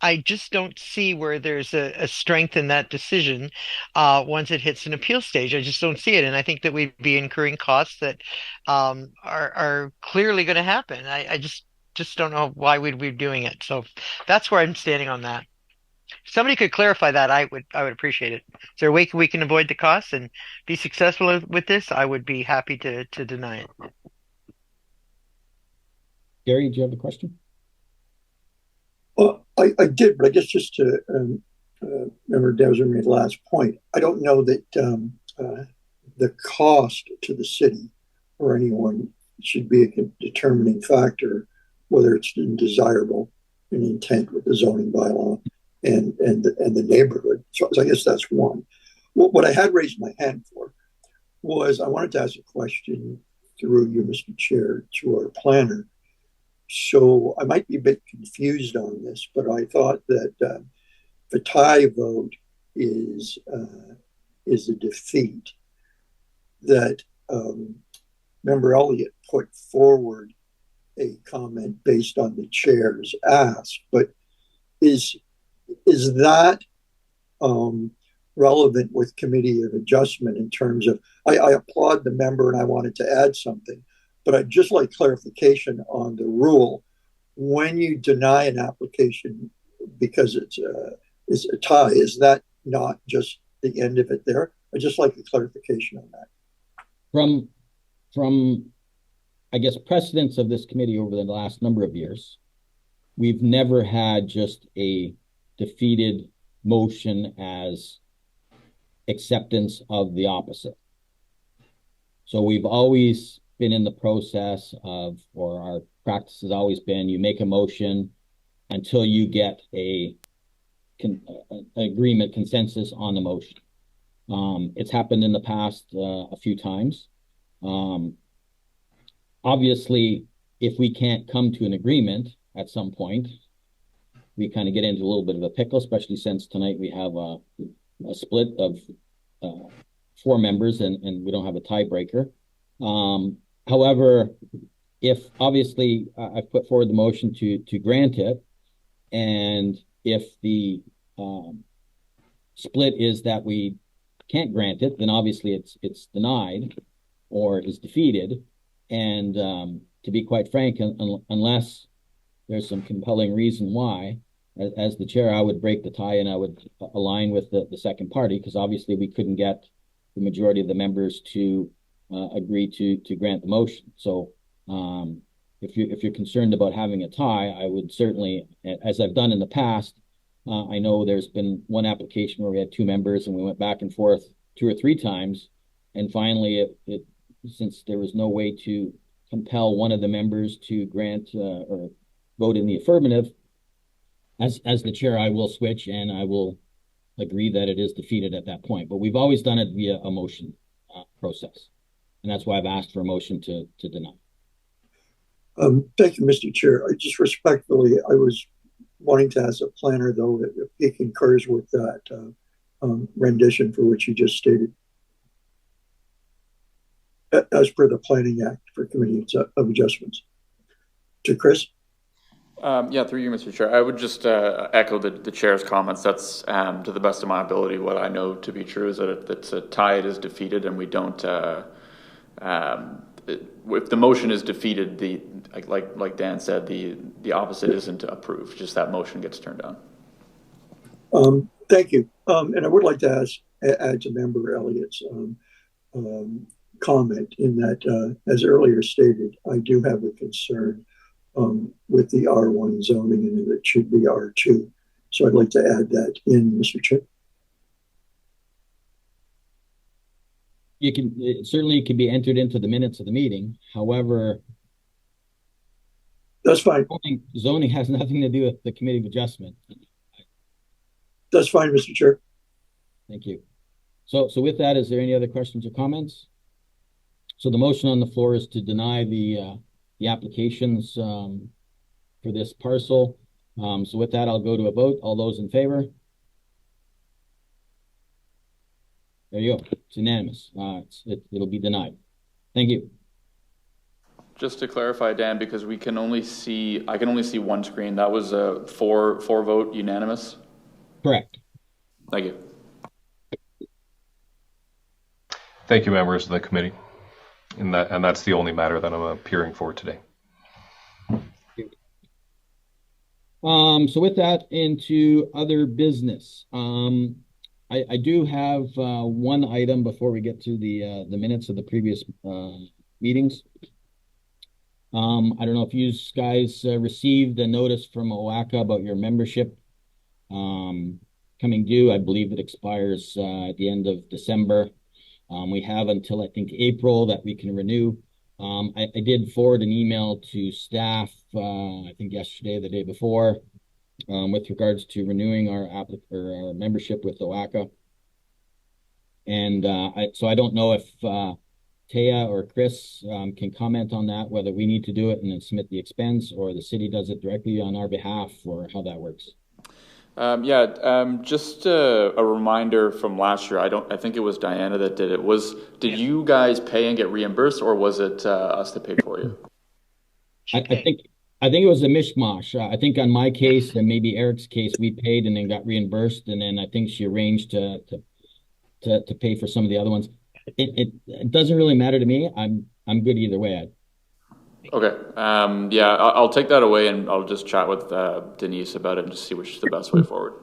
I just don't see where there's a strength in that decision once it hits an appeal stage. I just don't see it, and I think that we'd be incurring costs that are clearly going to happen. I just don't know why we'd be doing it. So that's where I'm standing on that. If somebody could clarify that, I would appreciate it. Is there a way we can avoid the costs and be successful with this? I would be happy to deny it. Gary, do you have a question? Well, I did, but I guess just to remember Desim's last point, I don't know that the cost to the city or anyone should be a determining factor whether it's desirable in intent with the zoning bylaw and the neighborhood. So I guess that's one. What I had raised my hand for was I wanted to ask a question through you, Mr. Chair, to our planner. So I might be a bit confused on this, but I thought that the tie vote is a defeat. That Member Elliott put forward a comment based on the chair's ask, but is that relevant with Committee of Adjustment in terms of I applaud the member and I wanted to add something, but I'd just like clarification on the rule. When you deny an application because it's a tie, is that not just the end of it there? I'd just like a clarification on that. From I guess precedents of this committee over the last number of years, we've never had just a defeated motion as acceptance of the opposite. So we've always been in the process of, or our practice has always been, you make a motion until you get an agreement, consensus on the motion. It's happened in the past a few times. Obviously, if we can't come to an agreement at some point, we kind of get into a little bit of a pickle, especially since tonight we have a split of 4 members and we don't have a tiebreaker. However, if obviously I've put forward the motion to grant it, and if the split is that we can't grant it, then obviously it's denied or is defeated. And to be quite frank, unless there's some compelling reason why, as the chair, I would break the tie and I would align with the second party, because obviously we couldn't get the majority of the members to agree to grant the motion. So if you're concerned about having a tie, I would certainly, as I've done in the past, I know there's been one application where we had 2 members and we went back and forth 2 or 3 times, and finally since there was no way to compel one of the members to grant or vote in the affirmative, as the chair, I will switch and I will agree that it is defeated at that point. But we've always done it via a motion process. And that's why I've asked for a motion to deny. Thank you, Mr. Chair. I just respectfully, I was wanting to ask a planner, though, if he concurs with that rendition for which you just stated. As per the Planning Act for Committee of Adjustments. To Chris? Yeah, through you, Mr. Chair. I would just echo the chair's comments. That's, to the best of my ability, what I know to be true is that it's a tie, it is defeated, and we don't if the motion is defeated, like Dan said, the opposite isn't approved, just that motion gets turned down. Thank you. And I would like to add to Member Elliott's comment in that, as earlier stated, I do have a concern with the R1 zoning and it should be R2. So I'd like to add that in, Mr. Chair. You can, it certainly can be entered into the minutes of the meeting. However, that's fine. Zoning has nothing to do with the committee of adjustment. That's fine, Mr. Chair. Thank you. So with that, is there any other questions or comments? So the motion on the floor is to deny the applications for this parcel. So with that, I'll go to a vote. All those in favor? There you go. It's unanimous. It'll be denied. Thank you. Just to clarify, Dan, because I can only see one screen. That was a four vote unanimous. Correct. Thank you. Thank you, members of the committee. And that's the only matter that I'm appearing for today. So with that, into other business. I do have one item before we get to the minutes of the previous meetings. I don't know if you guys received a notice from OACA about your membership coming due. I believe it expires at the end of December. We have until I think April that we can renew. I did forward an email to staff, I think yesterday, the day before, with regards to renewing our membership with OACA. And so I don't know if Taya or Chris can comment on that, whether we need to do it and then submit the expense or the city does it directly on our behalf, or how that works. Just a reminder from last year. I think it was Diana that did it. Did you guys pay and get reimbursed, or was it us that paid for you? I think it was a mishmash. I think on my case and maybe Eric's case, we paid and then got reimbursed, and then I think she arranged to pay for some of the other ones. It doesn't really matter to me. I'm good either way. Okay. I'll take that away and I'll just chat with Denise about it and just see which is the best way forward.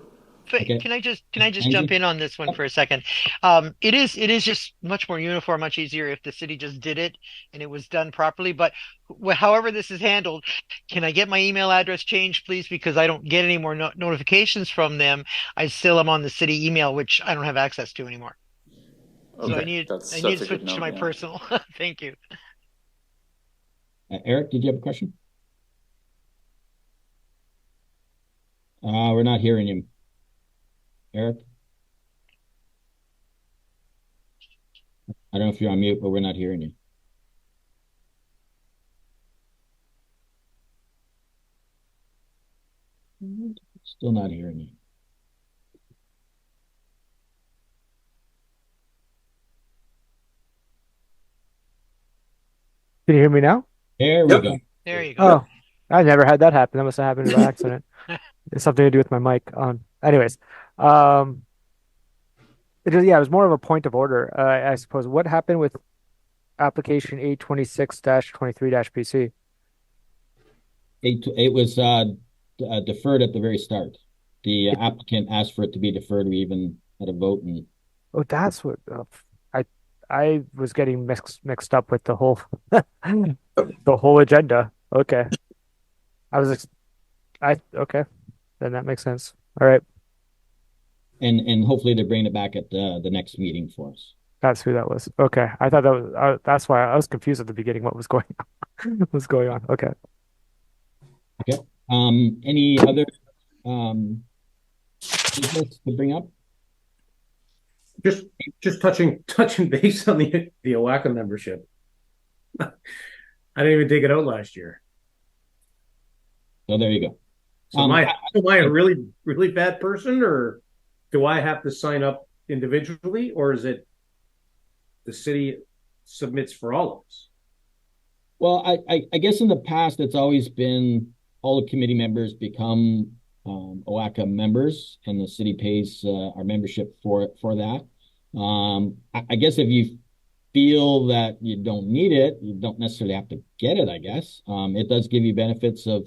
Okay. Can I just jump in on this one for a second? It is just much more uniform, much easier if the city just did it and it was done properly. But however this is handled, can I get my email address changed, please? Because I don't get any more notifications from them. I still am on the city email, which I don't have access to anymore. Okay. So I need to switch to my personal. Thank you. Eric, did you have a question? We're not hearing him. Eric? I don't know if you're on mute, but we're not hearing you. Still not hearing you. Can you hear me now? There we go. There you go. Oh, I never had that happen. That must have happened by accident. It's something to do with my mic on. Anyways, it was more of a point of order, I suppose. What happened with application 826-23-PC? It was deferred at the very start. The applicant asked for it to be deferred. We even had a vote, and that's what I was getting mixed up with the whole the whole agenda. Okay. Okay. Then that makes sense. All right. And hopefully they bring it back at the next meeting for us. That's who that was. Okay. I thought that was that's why I was confused at the beginning what was going on. What's going on? Okay. Okay. Any other business to bring up? Just touching base on the OACA membership. I didn't even take it out last year. So there you go. So am I a really, really bad person, or do I have to sign up individually, or is it the city submits for all of us? Well, I guess in the past it's always been all the committee members become OACA members, and the city pays our membership for that. I guess if feel that you don't need it, you don't necessarily have to get it, I guess. It does give you benefits of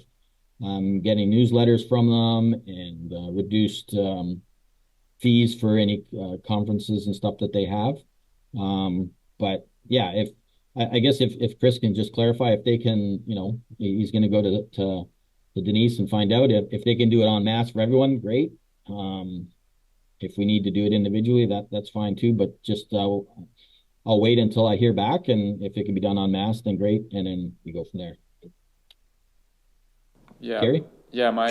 getting newsletters from them and reduced fees for any conferences and stuff that they have. But yeah, if I guess if Chris can just clarify if they can, he's going to go to Denise and find out if they can do it en masse for everyone, great. If we need to do it individually, that's fine too. But just I'll wait until I hear back, and if it can be done en masse, then great, and then we go from there. Yeah. Gary? Yeah, my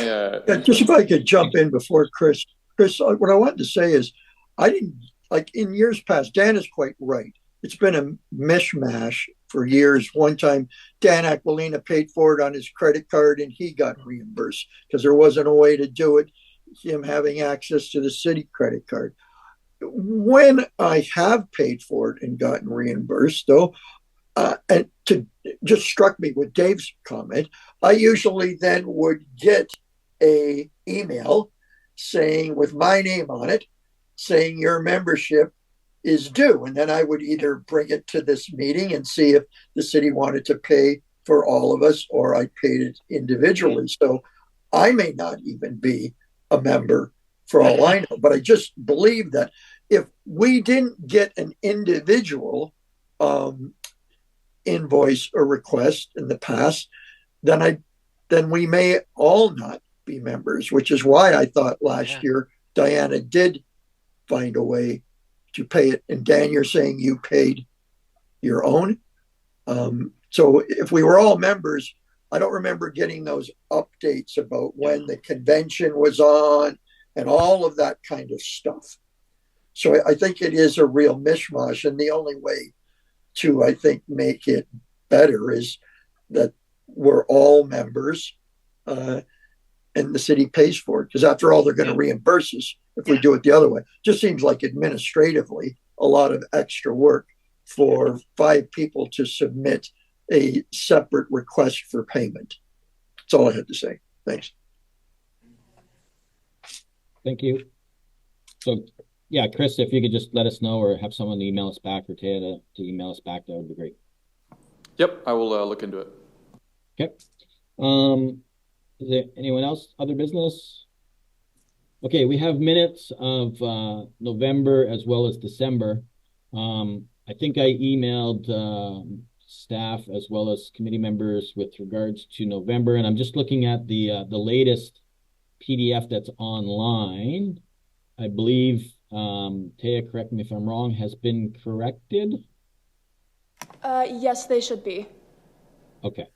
Just if I could jump in before Chris. Chris, what I wanted to say is, I didn't like in years past. Dan is quite right. It's been a mishmash for years. One time, Dan Aquilina paid for it on his credit card, and he got reimbursed because there wasn't a way to do it. Him having access to the city credit card. When I have paid for it and gotten reimbursed, though, and to just struck me with Dave's comment, I usually then would get a email saying with my name on it, saying your membership is due, and then I would either bring it to this meeting and see if the city wanted to pay for all of us, or I paid it individually. So I may not even be a member for all I know, but I just believe that if we didn't get an individual invoice or request in the past, then we may all not be members, which is why I thought last year Diana did find a way to pay it. And Dan, you're saying you paid your own. So if we were all members, I don't remember getting those updates about when the convention was on and all of that kind of stuff. So I think it is a real mishmash. And the only way to, I think, make it better is that we're all members and the city pays for it. Because after all, they're going to reimburse us if we do it the other way. Just seems like administratively a lot of extra work for 5 people to submit a separate request for payment. That's all I had to say. Thanks. Thank you. So, yeah, Chris, if you could just let us know or have someone email us back, or Taya to email us back, that would be great. Yep, I will look into it. Okay. Is there anyone else? Other business? Okay, we have minutes of November as well as December. I think I emailed staff as well as committee members with regards to November, and I'm just looking at the latest PDF that's online. I believe Taya, correct me if I'm wrong, has been corrected. Yes, they should be. Okay.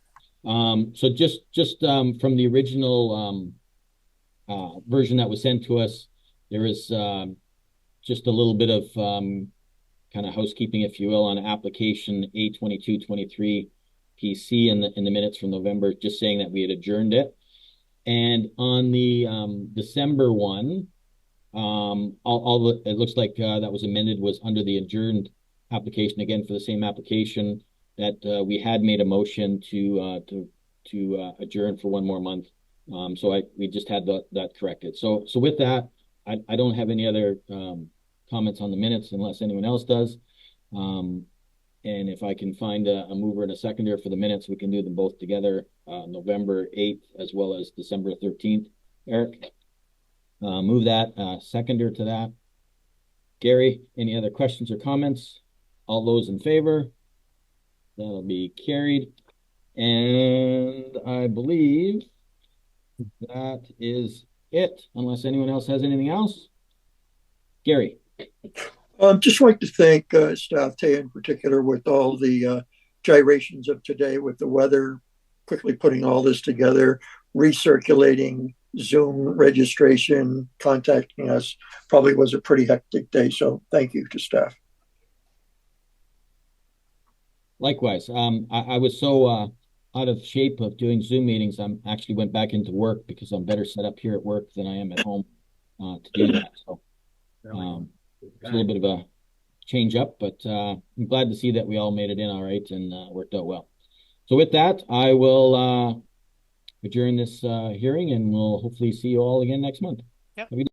So just from the original version that was sent to us, there is just a little bit of kind of housekeeping, if you will, on application A2223 PC in the minutes from November, just saying that we had adjourned it. And on the December one, it looks like that was amended was under the adjourned application, again for the same application that we had made a motion to adjourn for 1 more month. So we just had that corrected. So with that, I don't have any other comments on the minutes unless anyone else does. And if I can find a mover and a seconder for the minutes, we can do them both together, November 8th as well as December 13th. Eric, move that, seconder to that. Gary, any other questions or comments? All those in favor? That'll be carried. And I believe that is it, unless anyone else has anything else. Gary. Just like to thank staff, Taya in particular, with all the gyrations of today with the weather, quickly putting all this together, recirculating Zoom registration, contacting us. Probably was a pretty hectic day. So thank you to staff. Likewise. I was so out of shape of doing Zoom meetings. I'm actually went back into work because I'm better set up here at work than I am at home to do that. So it's a little bit of a change up, but I'm glad to see that we all made it in all right and worked out well. So with that, I will adjourn this hearing, and we'll hopefully see you all again next month. Yep. Have a good day.